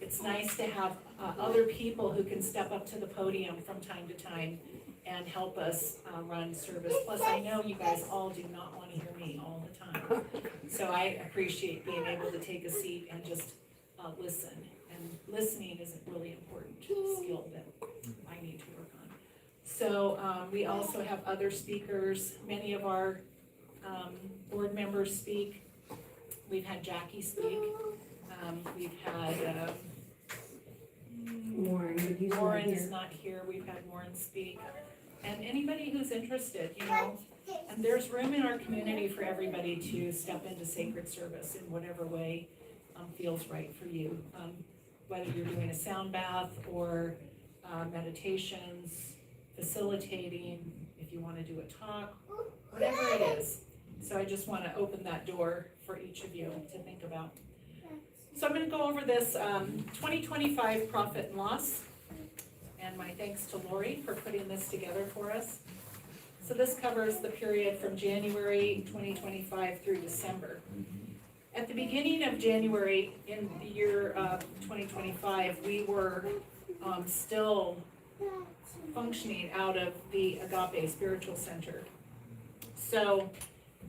it's nice to have other people who can step up to the podium from time to time and help us run service. Plus, I know you guys all do not want to hear me all the time. So I appreciate being able to take a seat and just listen. And listening is a really important skill that I need to work on. So we also have other speakers. Many of our board members speak. We've had Jackie speak. We've had Warren is not here. We've had Warren speak. And anybody who's interested, you know, and there's room in our community for everybody to step into sacred service in whatever way feels right for you. Whether you're doing a sound bath or meditations, facilitating, if you want to do a talk, whatever it is. So I just want to open that door for each of you to think about. So I'm going to go over this 2025 profit and loss, and my thanks to Lori for putting this together for us. So this covers the period from January 2025 through December. At the beginning of January in the year 2025, we were still functioning out of the Agape Spiritual Center. So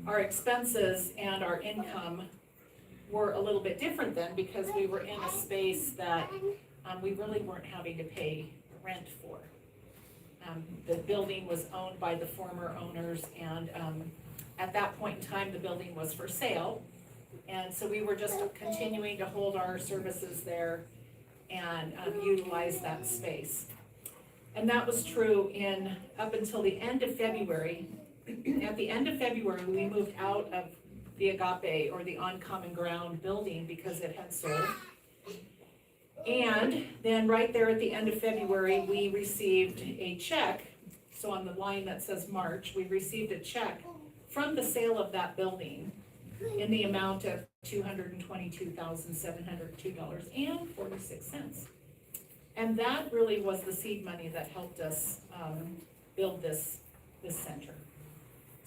our expenses and our income were a little bit different then because we were in a space that we really weren't having to pay rent for. The building was owned by the former owners, and at that point in time, the building was for sale. And so we were just continuing to hold our services there and utilize that space. And that was true up until the end of February. At the end of February, we moved out of the Agape, or the On Common Ground building, because it had sold. And then right there at the end of February, we received a check. So on the line that says March, we received a check from the sale of that building in the amount of $222,702.46. And that really was the seed money that helped us build this center.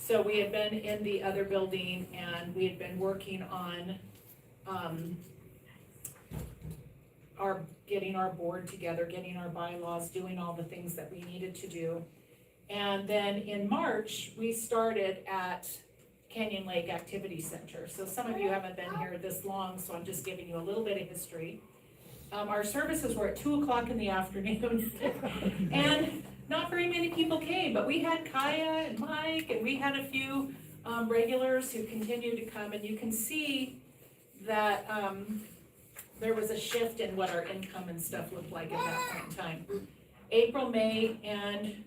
So we had been in the other building, and we had been working on getting our board together, getting our bylaws, doing all the things that we needed to do. And then in March, we started at Canyon Lake Activity Center. So some of you haven't been here this long, so I'm just giving you a little bit of history. Our services were at 2 o'clock in the afternoon, and not very many people came, but we had Kaya and Mike, and we had a few regulars who continued to come, and you can see that there was a shift in what our income and stuff looked like at that point in time. April, May, and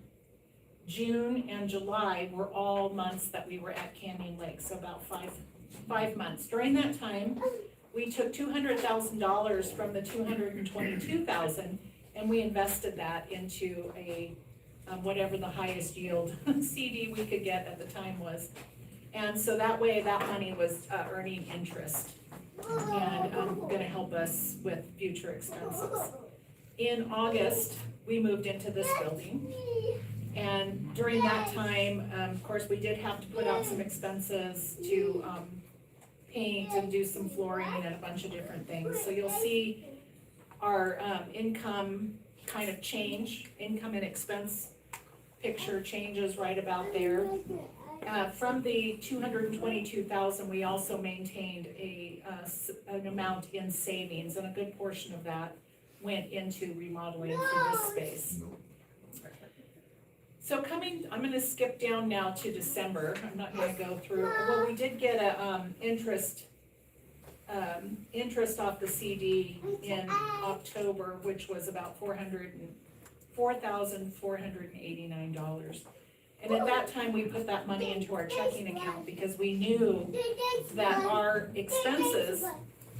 June and July were all months that we were at Canyon Lake, so about five months. During that time, we took $200,000 from the $222,000, and we invested that into a whatever the highest yield CD we could get at the time was. And so that way, that money was earning interest and gonna help us with future expenses. In August, we moved into this building. And during that time, of course, we did have to put out some expenses to paint and do some flooring and a bunch of different things. So you'll see our income kind of change, income and expense picture changes right about there. From the $222,000, we also maintained an amount in savings, and a good portion of that went into remodeling for this space. So I'm gonna skip down now to December. I'm not gonna go through, well, we did get a interest off the CD in October, which was about $4,489. And at that time, we put that money into our checking account because we knew that our expenses,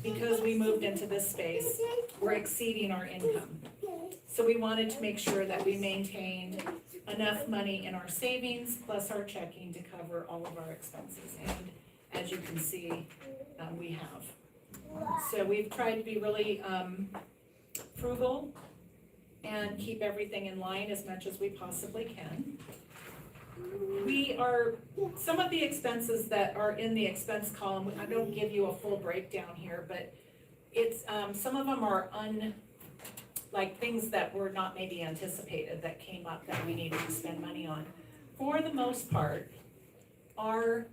because we moved into this space, were exceeding our income. So we wanted to make sure that we maintained enough money in our savings plus our checking to cover all of our expenses. And as you can see, we have. So we've tried to be really frugal and keep everything in line as much as we possibly can. we are, some of the expenses that are in the expense column, I don't give you a full breakdown here, but it's, some of them are like things that were not maybe anticipated that came up that we needed to spend money on. For the most part, our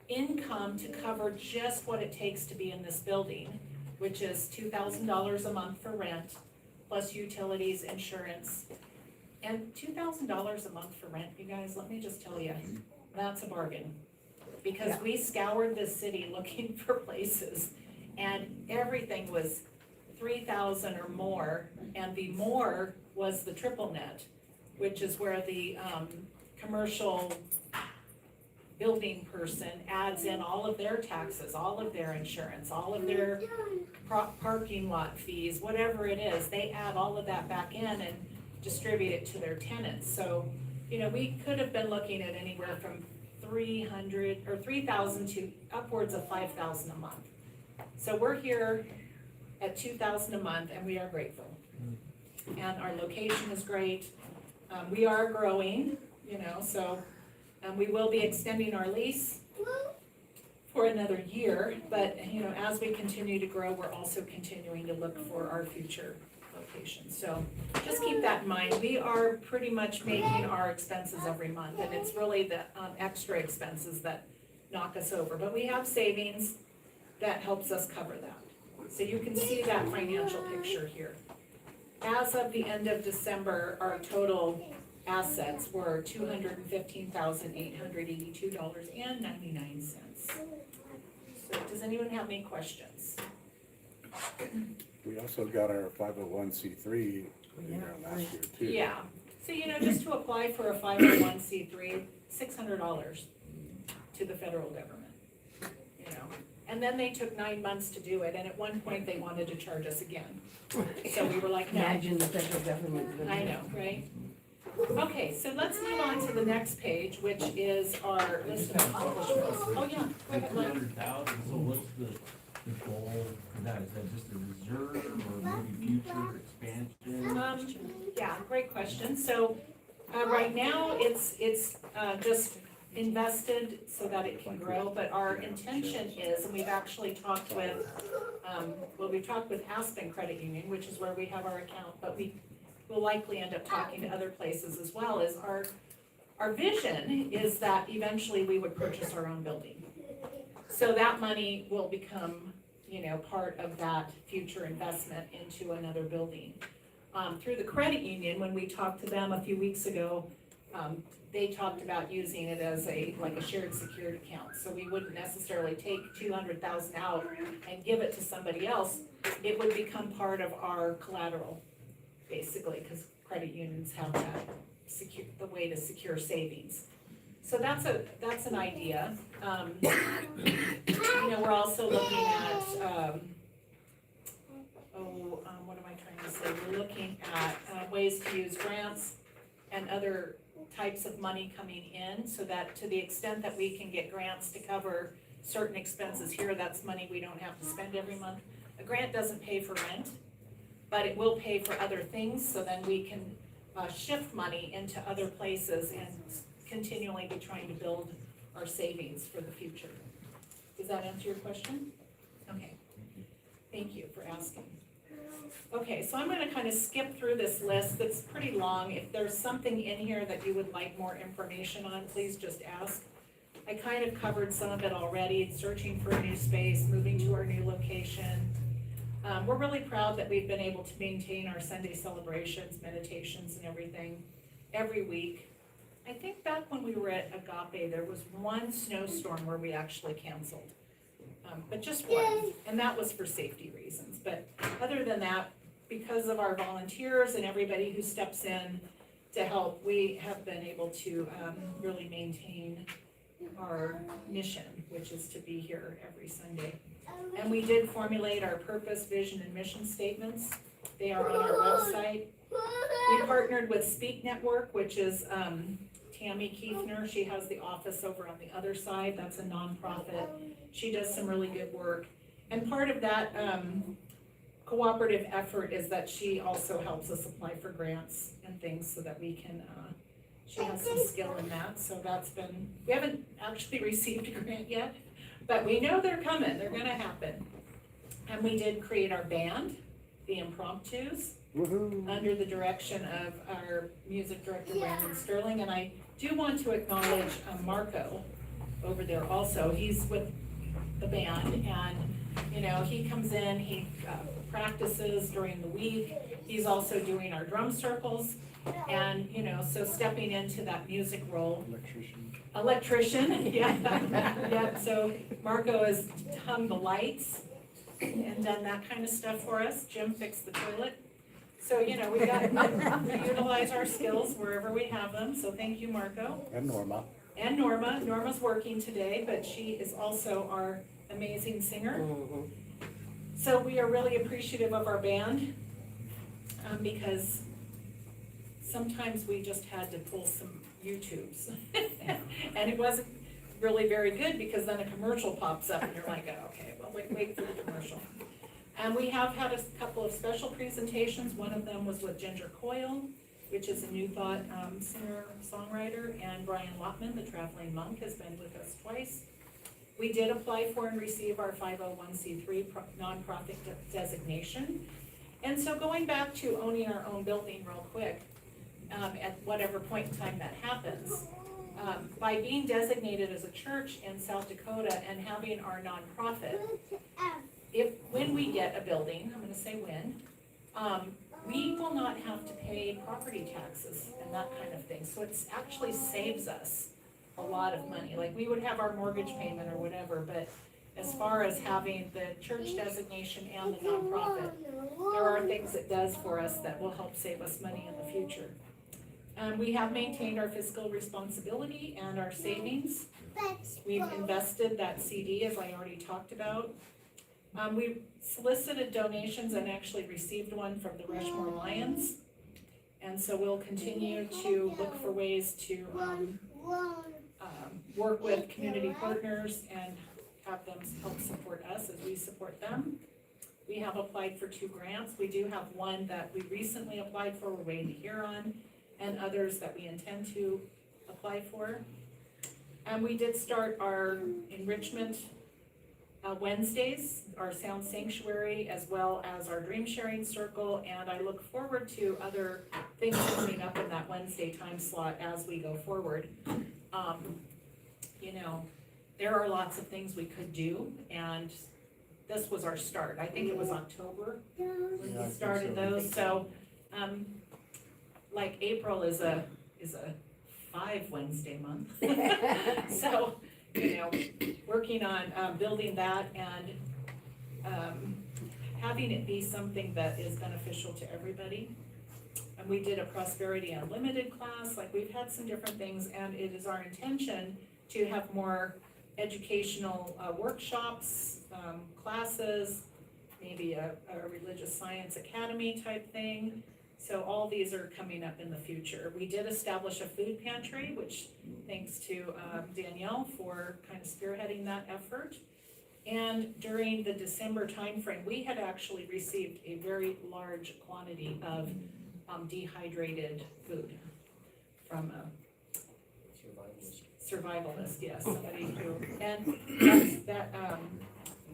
income to cover just what it takes to be in this building, which is $2,000 a month for rent, plus utilities, insurance. And $2,000 a month for rent, you guys, let me just tell you, that's a bargain. Because we scoured this city looking for places, and everything was 3,000 or more, and the more was the triple net, which is where the, commercial building person adds in all of their taxes, all of their insurance, all of their parking lot fees, whatever it is, they add all of that back in and distribute it to their tenants. So, you know, we could have been looking at anywhere from 300 or 3,000 to upwards of 5,000 a month. So we're here at 2,000 a month, and we are grateful. And our location is great. We are growing, you know, so we will be extending our lease for another year, but, you know, as we continue to grow, we're also continuing to look for our future locations. So just keep that in mind. We are pretty much making our expenses every month, and it's really the extra expenses that knock us over. But we have savings that helps us cover that. So you can see that financial picture here. As of the end of December, our total assets were $215,882.99. So does anyone have any questions? We also got our 501c3 in there last year too. Yeah, so you know, just to apply for a 501c3, $600 to the federal government, you know. And then they took 9 months to do it, and at one point they wanted to charge us again. So we were like, no. Imagine the federal government. I know, right? Okay, so let's move on to the next page, which is our list of accomplishments. Oh, yeah, go ahead, Mike. 200,000, so what's the goal for that? Is that just a reserve or maybe future expansion? Yeah, great question. So, right now, it's just invested so that it can grow, but our intention is, and we've actually talked with, we've talked with Aspen Credit Union, which is where we have our account, but we will likely end up talking to other places as well, is our vision is that eventually we would purchase our own building. So that money will become, you know, part of that future investment into another building. Through the credit union, when we talked to them a few weeks ago, they talked about using it as like a shared secured account. So we wouldn't necessarily take 200,000 out and give it to somebody else. It would become part of our collateral, basically, because credit unions have that the way to secure savings. So that's an idea. You know, we're also looking at, what am I trying to say? We're looking at ways to use grants and other types of money coming in, so that to the extent that we can get grants to cover certain expenses here, that's money we don't have to spend every month. A grant doesn't pay for rent, but it will pay for other things, so then we can shift money into other places and continually be trying to build our savings for the future. Does that answer your question? Okay, thank you for asking. Okay, so I'm gonna kind of skip through this list that's pretty long. If there's something in here that you would like more information on, please just ask. I kind of covered some of it already, searching for a new space, moving to our new location. We're really proud that we've been able to maintain our Sunday celebrations, meditations, and everything every week. I think back when we were at Agape, there was one snowstorm where we actually canceled, but just one, and that was for safety reasons. But other than that, because of our volunteers and everybody who steps in to help, we have been able to really maintain our mission, which is to be here every Sunday. And we did formulate our purpose, vision, and mission statements. They are on our website. We partnered with Speak Network, which is Tammy Kiefner. She has the office over on the other side. That's a nonprofit. She does some really good work. And part of that cooperative effort is that she also helps us apply for grants and things so that we can She has some skill in that, so that's been, we haven't actually received a grant yet, but we know they're coming, they're gonna happen. And we did create our band, the Impromptus, under the direction of our music director, Brandon Sterling, and I do want to acknowledge Marco over there also. He's with the band, and, you know, he comes in, he practices during the week. He's also doing our drum circles, and, you know, so stepping into that music role. Electrician, yeah, yeah, so Marco has hung the lights and done that kind of stuff for us. Jim fixed the toilet. So, you know, we utilize our skills wherever we have them, so thank you, Marco. And Norma. And Norma. Norma's working today, but she is also our amazing singer. So we are really appreciative of our band, because sometimes we just had to pull some YouTubes. And it wasn't really very good, because then a commercial pops up and you're like, oh, okay, well, wait for the commercial. And we have had a couple of special presentations. One of them was with Ginger Coyle, which is a New Thought singer-songwriter, and Brian Lotman, the traveling monk, has been with us twice. We did apply for and receive our 501c3 nonprofit designation. And so going back to owning our own building real quick, at whatever point in time that happens, by being designated as a church in South Dakota and having our nonprofit, when we get a building, I'm gonna say when, we will not have to pay property taxes and that kind of thing. So it actually saves us a lot of money. Like, we would have our mortgage payment or whatever, but as far as having the church designation and the nonprofit, there are things it does for us that will help save us money in the future. We have maintained our fiscal responsibility and our savings. We've invested that CD, as I already talked about. We solicited donations and actually received one from the Rushmore Lions. And so we'll continue to look for ways to work with community partners and have them help support us as we support them. We have applied for 2 grants. We do have one that we recently applied for, we're waiting to hear on, and others that we intend to apply for. And we did start our enrichment Wednesdays, our Sound Sanctuary, as well as our Dream Sharing Circle, and I look forward to other things coming up in that Wednesday time slot as we go forward. You know, there are lots of things we could do, and this was our start. I think it was October when we started those, so, like, April is a 5 Wednesday month. So, you know, working on building that and having it be something that is beneficial to everybody. And we did a Prosperity Unlimited class, like, we've had some different things, and it is our intention to have more educational workshops, classes, maybe a religious science academy type thing. So all these are coming up in the future. We did establish a food pantry, which thanks to Danielle for kind of spearheading that effort. And during the December timeframe, we had actually received a very large quantity of dehydrated food from a survivalist, yes, somebody who, and that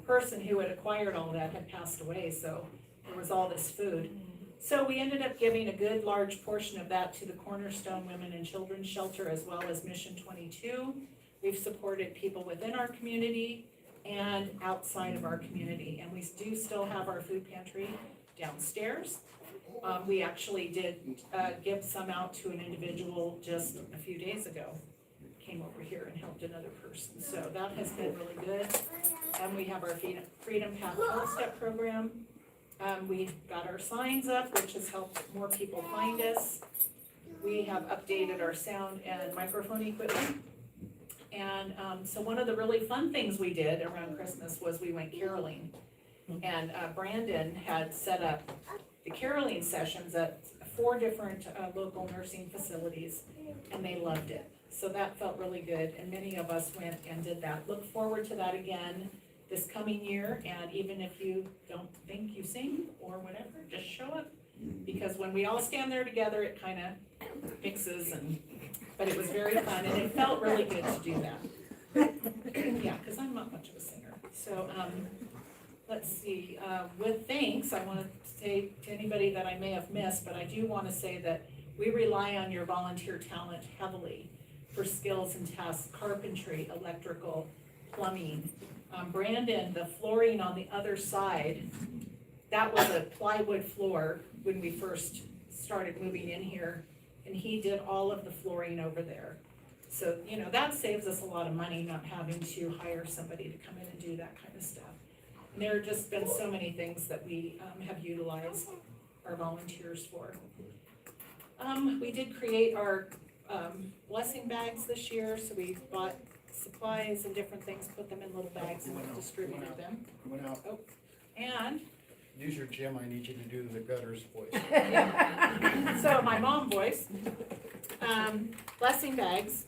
person who had acquired all that had passed away, so there was all this food. So we ended up giving a good large portion of that to the Cornerstone Women and Children's Shelter, as well as Mission 22. We've supported people within our community and outside of our community, and we do still have our food pantry downstairs. We actually did give some out to an individual just a few days ago. Came over here and helped another person, so that has been really good. And we have our Freedom Path 12-step program. We got our signs up, which has helped more people find us. We have updated our sound and microphone equipment. And so one of the really fun things we did around Christmas was we went caroling. And Brandon had set up the caroling sessions at 4 different local nursing facilities, and they loved it. So that felt really good, and many of us went and did that. Look forward to that again this coming year, and even if you don't think you sing or whatever, just show up. Because when we all stand there together, it kind of mixes and But it was very fun, and it felt really good to do that. Yeah, because I'm not much of a singer. So, let's see, with thanks, I want to say to anybody that I may have missed, but I do want to say that we rely on your volunteer talent heavily for skills and tasks, carpentry, electrical, plumbing. Brandon, the flooring on the other side, that was a plywood floor when we first started moving in here, and he did all of the flooring over there. So, you know, that saves us a lot of money, not having to hire somebody to come in and do that kind of stuff. And there have just been so many things that we have utilized our volunteers for. We did create our blessing bags this year, so we bought supplies and different things, put them in little bags and distributed them. Went out. Oh, and Use your Jim, I need you to do the gutters voice. so my mom voice, blessing bags.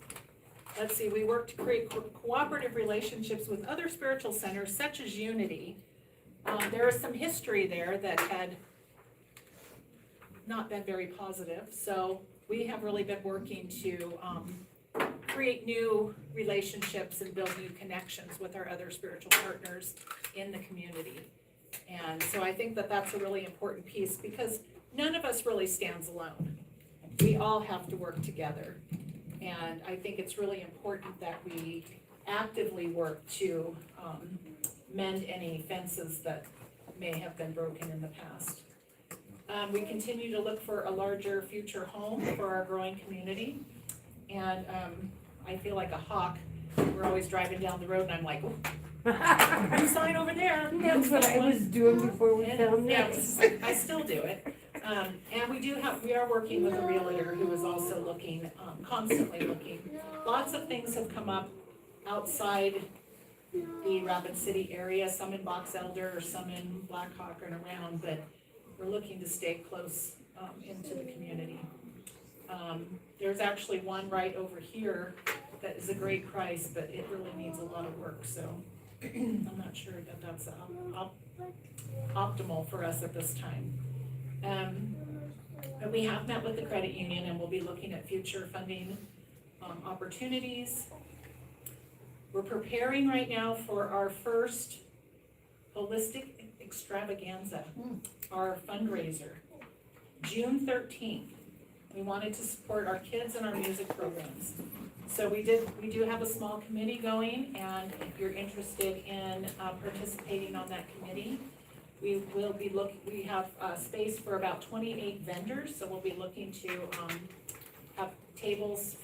Let's see, we work to create cooperative relationships with other spiritual centers such as Unity. There is some history there that had not been very positive, so we have really been working to create new relationships and build new connections with our other spiritual partners in the community. And so I think that that's a really important piece, because none of us really stands alone. We all have to work together. And I think it's really important that we actively work to mend any fences that may have been broken in the past. We continue to look for a larger future home for our growing community. And I feel like a hawk. We're always driving down the road and I'm like, oh, new sign over there. That's what I was doing before we found this. Yeah, I still do it. And we are working with a realtor who is also looking, constantly looking. Lots of things have come up outside the Rapid City area, some in Box Elder, some in Black Hawk and around, but we're looking to stay close into the community. There's actually one right over here that is a great price, but it really needs a lot of work, so I'm not sure that that's optimal for us at this time. But we have met with the credit union and we'll be looking at future funding opportunities. We're preparing right now for our first holistic extravaganza, our fundraiser, June 13th. We wanted to support our kids and our music programs. So we do have a small committee going, and if you're interested in participating on that committee, we have space for about 28 vendors, so we'll be looking to have tables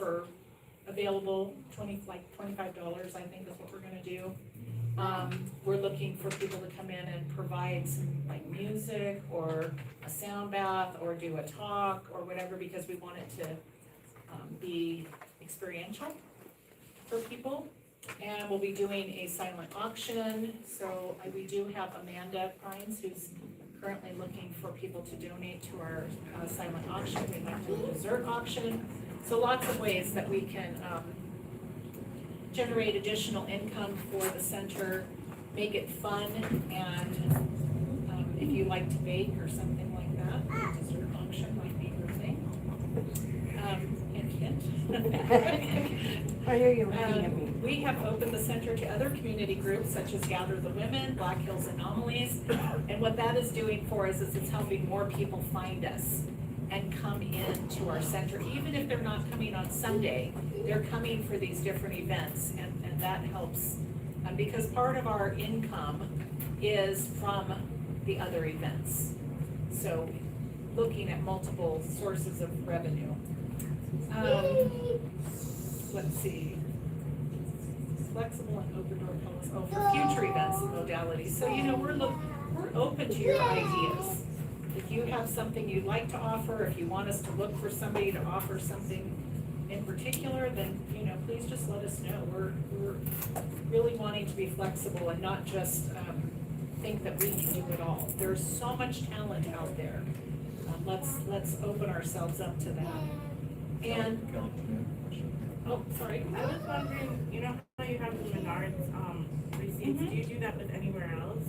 available, $25, I think is what we're gonna do. We're looking for people to come in and provide some like music or a sound bath or do a talk or whatever, because we want it to be experiential for people. And we'll be doing a silent auction. So we do have Amanda Pines, who's currently looking for people to donate to our silent auction. We might do a dessert auction. So lots of ways that we can generate additional income for the center, make it fun, and if you like to bake or something like that, a dessert auction might be your thing. Hint, hint. I know you're looking at me. We have opened the center to other community groups such as Gather the Women, Black Hills Anomalies, and what that is doing for us is it's helping more people find us and come in to our center. Even if they're not coming on Sunday, they're coming for these different events, and that helps. Because part of our income is from the other events. So looking at multiple sources of revenue. Let's see. Flexible and open door policy, for future events and modalities. So, we're open to your ideas. If you have something you'd like to offer, if you want us to look for somebody to offer something in particular, then, please just let us know. We're really wanting to be flexible and not just think that we can do it all. There's so much talent out there. Let's open ourselves up to that. And, sorry. I was wondering, how you have the Menards receipts, do you do that with anywhere else?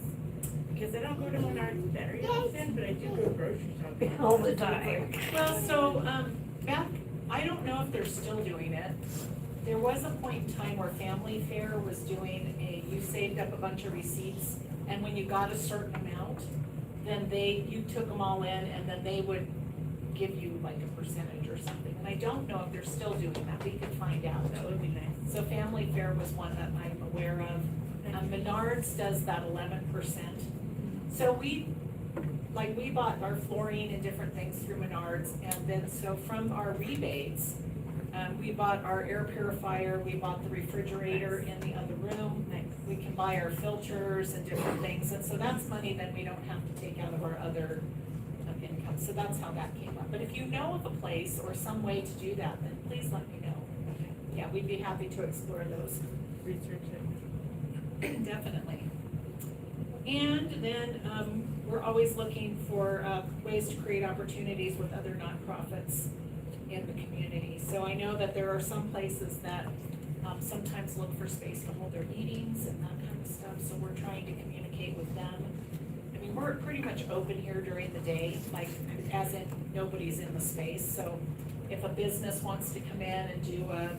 Because I don't go to Menards very often, but I do go grocery shopping all the time. Well, so, I don't know if they're still doing it. There was a point in time where Family Fair was doing you saved up a bunch of receipts, and when you got a certain amount, then you took them all in, and then they would give you like a percentage or something. And I don't know if they're still doing that, we could find out. That would be nice. So Family Fair was one that I'm aware of. Menards does that 11%. So we bought our flooring and different things through Menards, and then so from our rebates, we bought our air purifier, we bought the refrigerator in the other room. We can buy our filters and different things, and so that's money that we don't have to take out of our other income. So that's how that came up. But if you know of a place or some way to do that, then please let me know. Yeah, we'd be happy to explore those. Research it. Definitely. And then, we're always looking for, ways to create opportunities with other nonprofits in the community. So I know that there are some places that, sometimes look for space to hold their meetings and that kind of stuff, so we're trying to communicate with them. I mean, we're pretty much open here during the day, like, as in, nobody's in the space, so if a business wants to come in and do a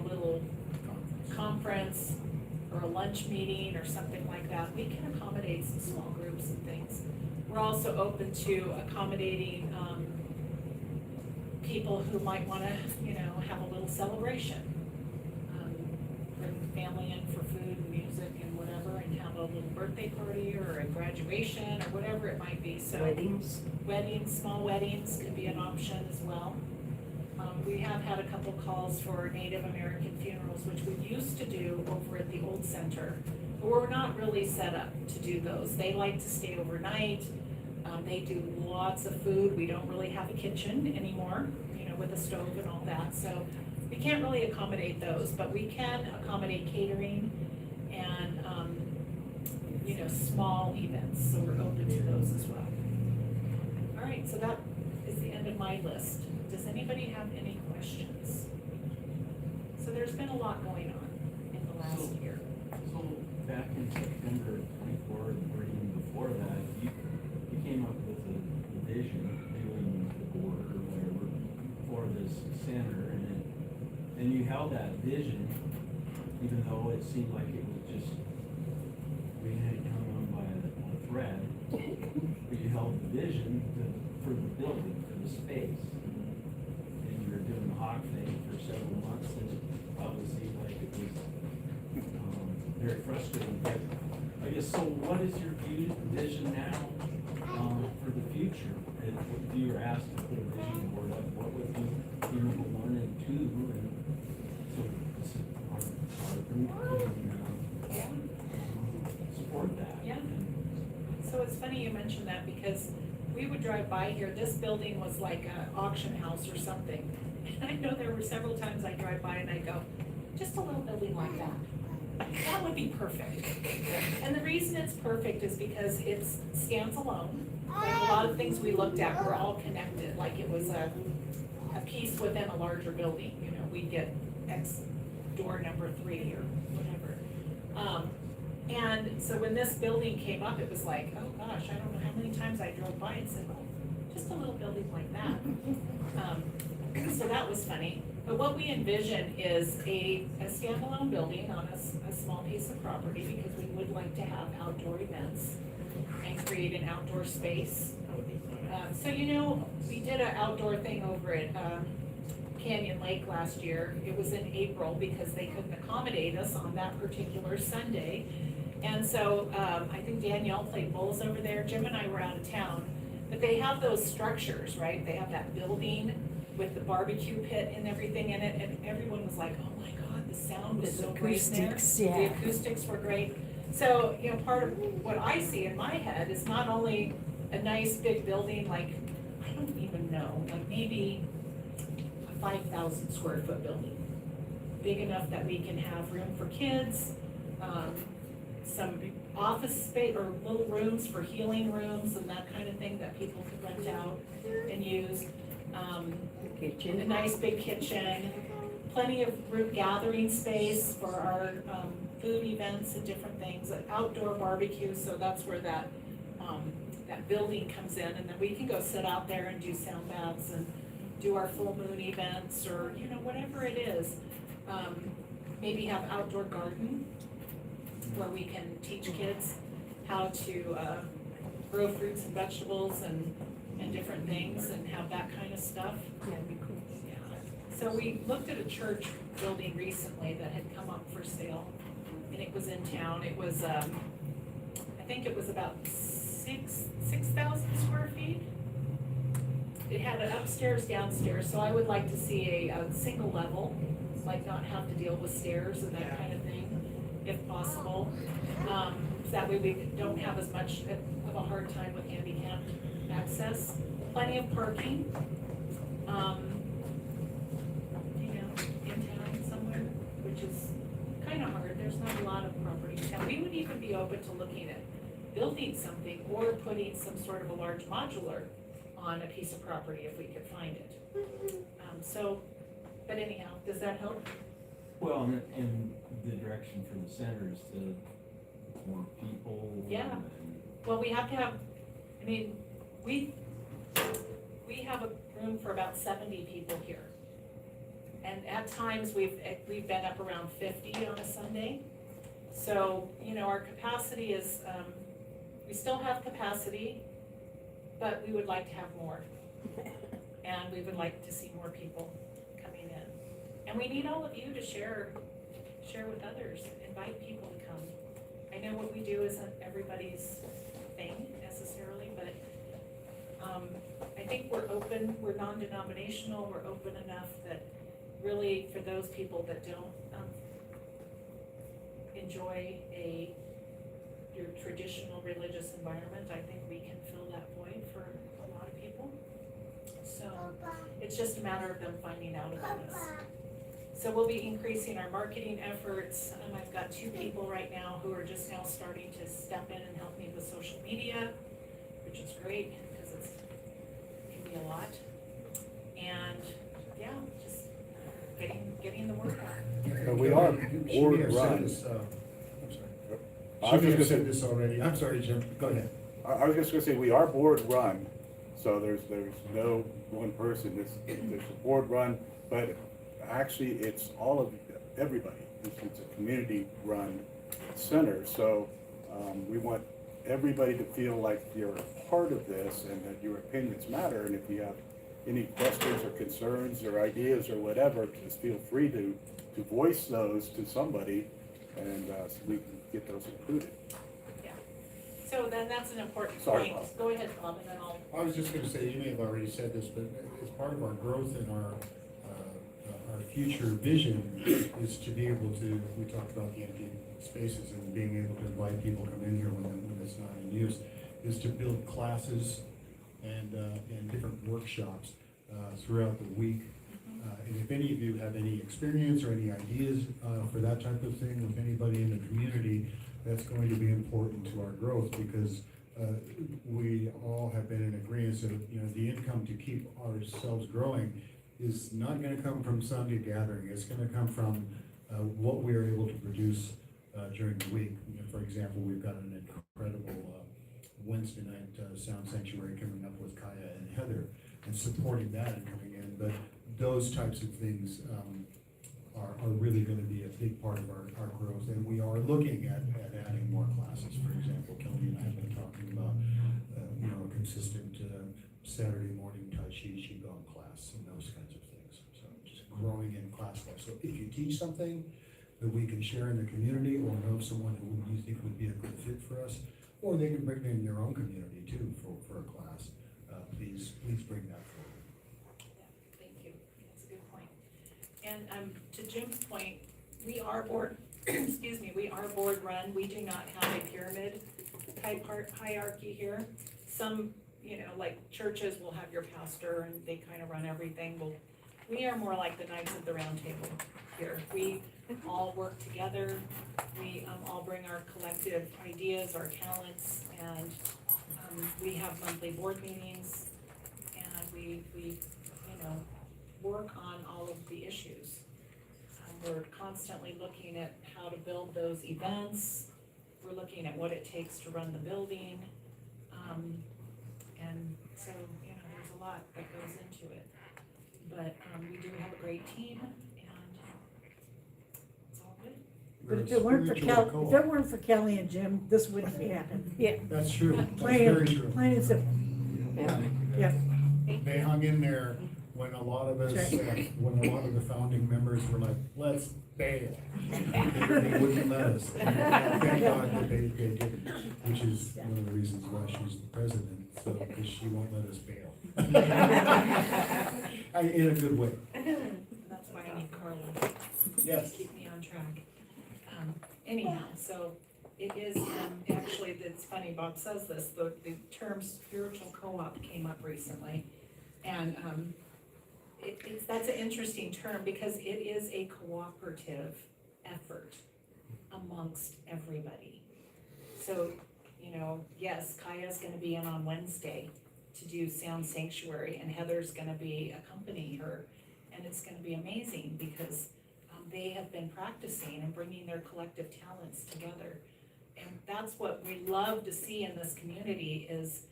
little conference or a lunch meeting or something like that, we can accommodate some small groups and things. We're also open to accommodating, people who might wanna, have a little celebration. Bring family in for food and music and whatever, and have a little birthday party or a graduation or whatever it might be, so. Weddings, small weddings could be an option as well. We have had a couple calls for Native American funerals, which we used to do over at the old center, but we're not really set up to do those. They like to stay overnight. They do lots of food. We don't really have a kitchen anymore, with a stove and all that, so we can't really accommodate those, but we can accommodate catering and, small events, so we're open to those as well. All right, so that is the end of my list. Does anybody have any questions? So there's been a lot going on in the last year. So back in September 24, or even before that, you came up with a vision, doing the board or whatever, for this center, and you held that vision, even though it seemed like it was just, we had it hung on by a thread, but you held the vision for the building, for the space. And you were doing the hawk thing for several months, and it probably seemed like it was very frustrating. But I guess, so what is your vision now for the future? And if you were asked to put a vision board up, what would be your number 1 and 2? And so our group can support that. Yeah. So it's funny you mentioned that, because we would drive by here, this building was like an auction house or something. And I know there were several times I drive by and I go, just a little building like that would be perfect. And the reason it's perfect is because it stands alone. Like a lot of things we looked at were all connected, like it was a piece within a larger building, we'd get X door number 3 or whatever. And so when this building came up, it was like, oh gosh, I don't know how many times I drove by and said, oh, just a little building like that. So that was funny. But what we envision is a standalone building on a small piece of property, because we would like to have outdoor events and create an outdoor space. So we did an outdoor thing over at Canyon Lake last year. It was in April because they couldn't accommodate us on that particular Sunday. And so I think Danielle played bowls over there. Jim and I were out of town. But they have those structures, right? They have that building with the barbecue pit and everything in it. And everyone was like, oh my God, the sound was so great there. The acoustics were great. So, part of what I see in my head is not only a nice big building, like, I don't even know, like maybe a 5,000 square foot building. Big enough that we can have room for kids, some office space or little rooms for healing rooms and that kind of thing that people could rent out and use. A nice big kitchen, plenty of group gathering space for our food events and different things, an outdoor barbecue, so that's where that that building comes in, and then we can go sit out there and do sound baths and do our full moon events, or, you know, whatever it is. Maybe have outdoor garden, where we can teach kids how to, grow fruits and vegetables and different things, and have that kind of stuff. Yeah, it'd be cool. Yeah. So we looked at a church building recently that had come up for sale, and it was in town. It was, I think it was about 6,000 square feet. It had an upstairs, downstairs, so I would like to see a single level, like not have to deal with stairs and that kind of thing, if possible. So that way we don't have as much of a hard time with handicapped access. Plenty of parking, you know, in town somewhere, which is kind of hard. There's not a lot of property in town. We would even be open to looking at building something or putting some sort of a large modular on a piece of property if we could find it. But anyhow, does that help? Well, and the direction from the center is to more people. Yeah. and- Well, we have to have, I mean, we have a room for about 70 people here. And at times, we've been up around 50 on a Sunday. So, you know, our capacity is, we still have capacity, but we would like to have more. And we would like to see more people coming in. And we need all of you to share with others, invite people to come. I know what we do isn't everybody's thing necessarily, but I think we're open, we're non-denominational, we're open enough that really for those people that don't enjoy your traditional religious environment, I think we can fill that void for a lot of people. So it's just a matter of them finding out about us. So we'll be increasing our marketing efforts. I've got 2 people right now who are just now starting to step in and help me with social media, which is great because it can be a lot. And yeah, just getting the word out. But we are Should board we have said run. this, I'm sorry. I Should was we have just said gonna this already? I'm sorry, Jim, go ahead. I was just gonna say, we are board run, so there's no one person, there's a board run, but actually, it's all of, everybody. It's a community run center, so, we want everybody to feel like you're a part of this and that your opinions matter, and if you have any questions or concerns or ideas or whatever, just feel free to voice those to somebody, and, so we can get those included. Yeah. So then that's an important Sorry, point. Bob. Go ahead, Bob, and then I'll. I was just gonna say, you may have already said this, but as part of our growth and our future vision is to be able to, we talked about the empty spaces and being able to invite people to come in here when it's not in use, is to build classes and different workshops throughout the week. And if any of you have any experience or any ideas for that type of thing with anybody in the community, that's going to be important to our growth, because we all have been in agreement that, you know, the income to keep ourselves growing is not gonna come from Sunday gathering. It's gonna come from what we are able to produce during the week. You know, for example, we've got an incredible Wednesday night sound sanctuary coming up with Kaya and Heather, and supporting that and coming in. But those types of things are really gonna be a big part of our growth. And we are looking at adding more classes. For example, Kelly and I have been talking about, you know, a consistent Saturday morning Tai Chi Qigong class and those kinds of things. So just growing in class life. So if you teach something that we can share in the community, or know someone who you think would be a good fit for us, or they can bring in their own community too for a class, please bring that forward. Yeah, thank you. That's a good point. And to Jim's point, we are board, excuse me, we are board run. We do not have a pyramid type hierarchy here. Some, you know, like churches will have your pastor and they kind of run everything. Well, we are more like the Knights of the Round Table here. We all work together. We all bring our collective ideas, our talents, and we have monthly board meetings, and we you know, work on all of the issues. We're constantly looking at how to build those events. We're looking at what it takes to run the building. So, you know, there's a lot that goes into it. But, we do have a great team and it's all good. But We're if a it weren't for spiritual if it co-op. weren't for Kelly and Jim, this wouldn't be happening. Yeah. That's true, that's Plain very and, true. plain and simple. Yeah. They hung in there when a lot of us, when a lot of the founding members were like, let's bail. They wouldn't let us. And thank God that they didn't, which is one of the reasons why she's the president, so, because she won't let us bail. In a good way. That's why I need Carla. Yes. Keep me on track. Anyhow, so it is, actually, it's funny, Bob says this, the term spiritual co-op came up recently. And, that's an interesting term because it is a cooperative effort amongst everybody. So, you know, yes, Kaya's gonna be in on Wednesday to do Sound Sanctuary, and Heather's gonna be accompanying her. And it's gonna be amazing because they have been practicing and bringing their collective talents together. And that's what we love to see in this community is,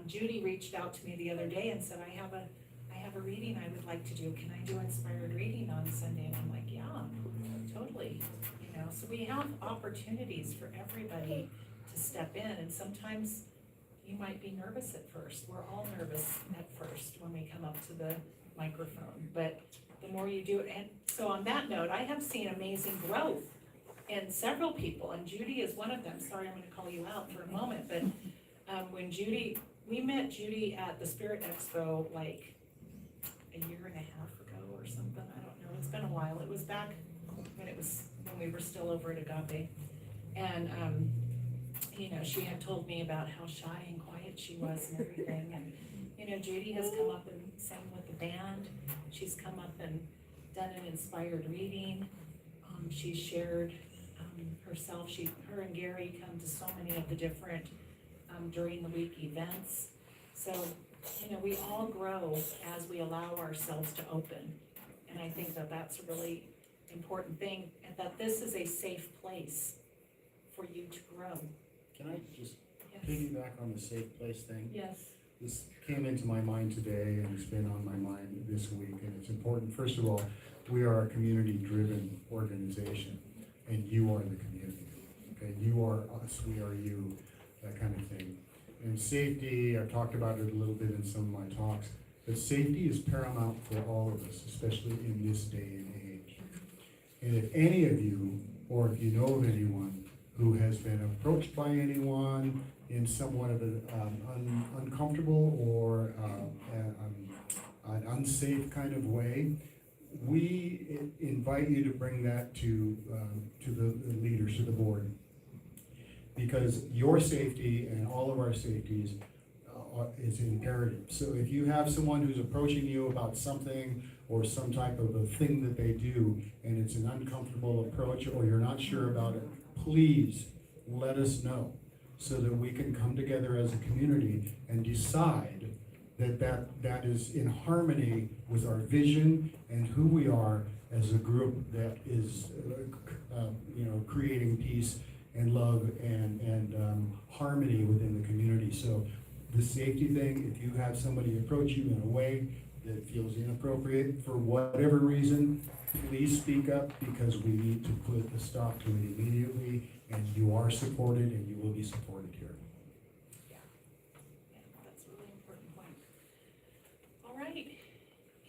Judy reached out to me the other day and said, I have a reading I would like to do. Can I do inspired reading on Sunday? And I'm like, yeah, totally. You know, so we have opportunities for everybody to step in, and sometimes you might be nervous at first. We're all nervous at first when we come up to the microphone, but the more you do it, and so on that note, I have seen amazing growth in several people, and Judy is one of them. Sorry, I'm gonna call you out for a moment, but when we met Judy at the Spirit Expo like a year and a half ago or something, I don't know, it's been a while. It was back when we were still over at Agape. And, you know, she had told me about how shy and quiet she was and everything, and, you know, Judy has come up and sang with the band. She's come up and done an inspired reading. She's shared herself. Her and Gary come to so many of the different during the week events. So, you know, we all grow as we allow ourselves to open. And I think that that's a really important thing, and that this is a safe place for you to grow. Can I just Yes. piggyback on the safe place thing? Yes. This came into my mind today and it's been on my mind this week, and it's important. First of all, we are a community-driven organization, and you are the community. Okay, you are us, we are you, that kind of thing. And safety, I've talked about it a little bit in some of my talks, but safety is paramount for all of us, especially in this day and age. And if any of you, or if you know of anyone who has been approached by anyone in somewhat of an uncomfortable or an unsafe kind of way, we invite you to bring that to the leaders, to the board. Because your safety and all of our safeties is imperative. So if you have someone who's approaching you about something or some type of a thing that they do, and it's an uncomfortable approach or you're not sure about it, please let us know so that we can come together as a community and decide that is in harmony with our vision and who we are as a group that is, creating peace and love and harmony within the community. So the safety thing, if you have somebody approach you in a way that feels inappropriate for whatever reason, please speak up, because we need to put a stop to it immediately, and you are supported and you will be supported here. Yeah, that's a really important point. All right,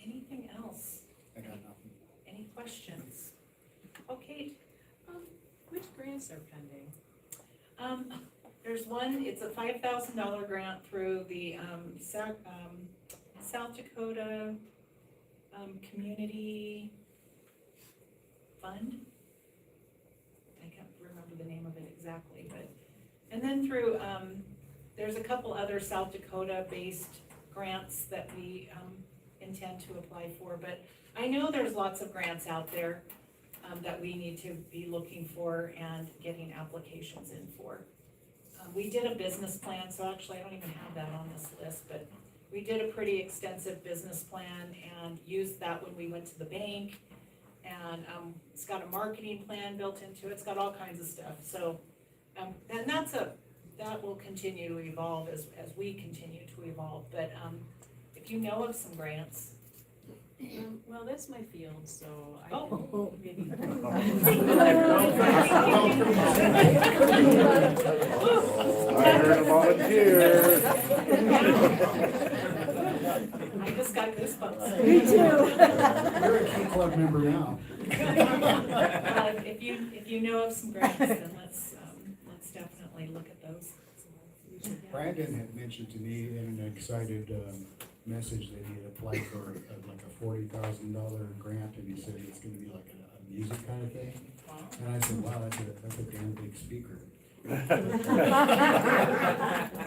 anything else? I got nothing. Any questions? Okay, Which grants are pending? there's one, it's a $5,000 grant through the, South Dakota, Community Fund. I can't remember the name of it exactly, but, and then through, there's a couple other South Dakota-based grants that we, intend to apply for, but I know there's lots of grants out there, that we need to be looking for and getting applications in for. We did a business plan, so actually I don't even have that on this list, but we did a pretty extensive business plan and used that when we went to the bank. And it's got a marketing plan built into it, it's got all kinds of stuff, so, and that's that will continue to evolve as we continue to evolve, but, if you know of some grants. Well, that's my field, so I Oh. can maybe. I heard a volunteer. I just got goosebumps. Me too. You're a key club member now. If you know of some grants, then let's definitely look at those. Brandon had mentioned to me in an excited message that he had applied for like a $40,000 grant, and he said it's gonna be like a music kind of thing. And I said, wow, that's a damn big speaker.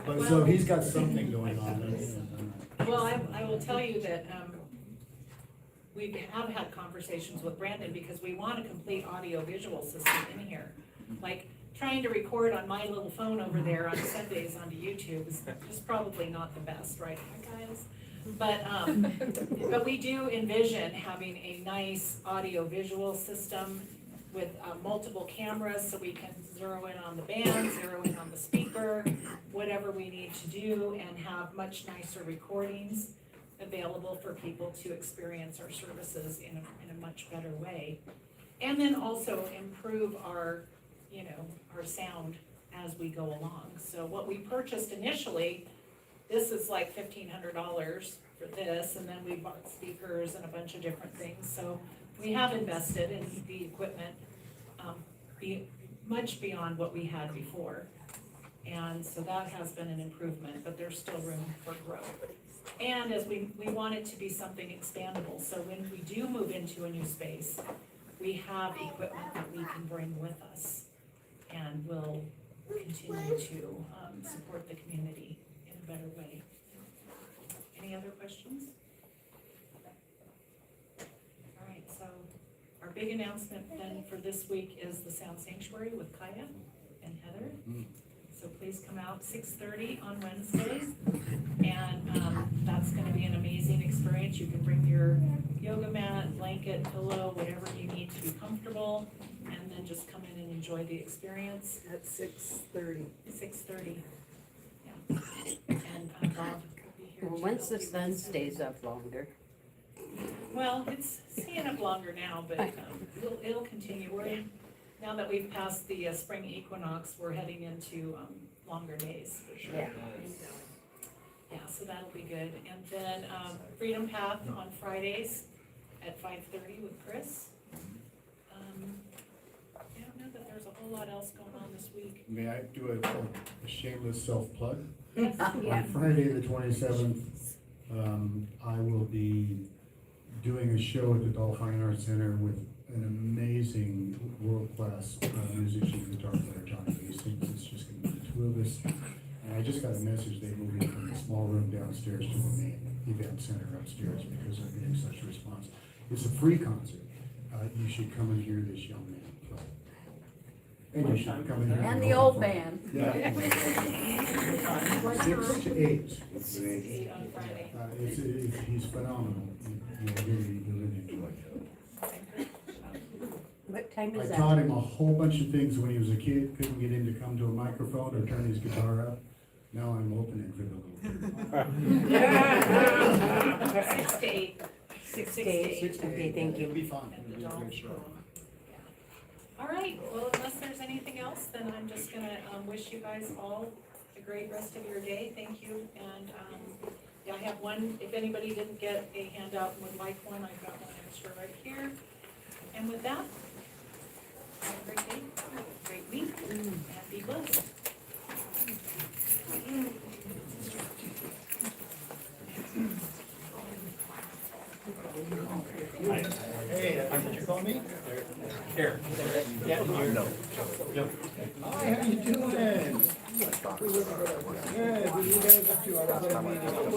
But so he's got something going on. Well, I will tell you that, we have had conversations with Brandon because we want a complete audio-visual system in here. Like, trying to record on my little phone over there on Sundays onto YouTube is probably not the best, right, guys? But we do envision having a nice audio-visual system with multiple cameras, so we can zero in on the band, zero in on the speaker, whatever we need to do, and have much nicer recordings available for people to experience our services in a much better way. And then also improve our, our sound as we go along. So what we purchased initially, this is like $1,500 for this, and then we bought speakers and a bunch of different things. So we have invested in the equipment, much beyond what we had before. And so that has been an improvement, but there's still room for growth. And as we want it to be something expandable, so when we do move into a new space, we have equipment that we can bring with us, and will continue to support the community in a better way. Any other questions? All right, so our big announcement then for this week is the Sound Sanctuary with Kaya and Heather. So please come out 6:30 on Wednesdays, and that's gonna be an amazing experience. You can bring your yoga mat, blanket, pillow, whatever you need to be comfortable, and then just come in and enjoy the experience. At 6:30. 6:30, yeah. And Bob will be here. Well, to once the help you sun with- stays up longer. Well, it's staying up longer now, but it'll continue. Now that we've passed the spring equinox, we're heading into longer days for sure. Yeah. Yeah, so that'll be good. And then Freedom Path on Fridays at 5:30 with Chris. I don't know that there's a whole lot else going on this week. May I do a shameless self-plug? Yes. On Friday, the 27th, I will be doing a show at the Dolph Fine Arts Center with an amazing world-class musician, guitar player, Johnny Hastings. It's just gonna be the two of us. And I just got a message, they moved me from the small room downstairs to the main event center upstairs because I'm getting such a response. It's a free concert. You should come and hear this young man play. And you should come and hear. And the old man. Yeah. 6 to 8. 8 on Friday. He's phenomenal. You'll really enjoy it. What time I is that? taught him a whole bunch of things when he was a kid, couldn't get him to come to a microphone or turn his guitar up. Now I'm opening for the little kid. 6 to 8. 6 to 8. Okay, thank you. It'll be fun. At the It'll be a Dolph. great show. All right, well, unless there's anything else, then I'm just gonna wish you guys all a great rest of your day. Thank you, and yeah, I have one, if anybody didn't get a handout and would like one, I've got one extra right here. And with that, have a great day, great week, and be blessed. Hey, did you call me? Here. Yeah, no. Hi, how you doing? Good, what are you guys up to? I was at a meeting.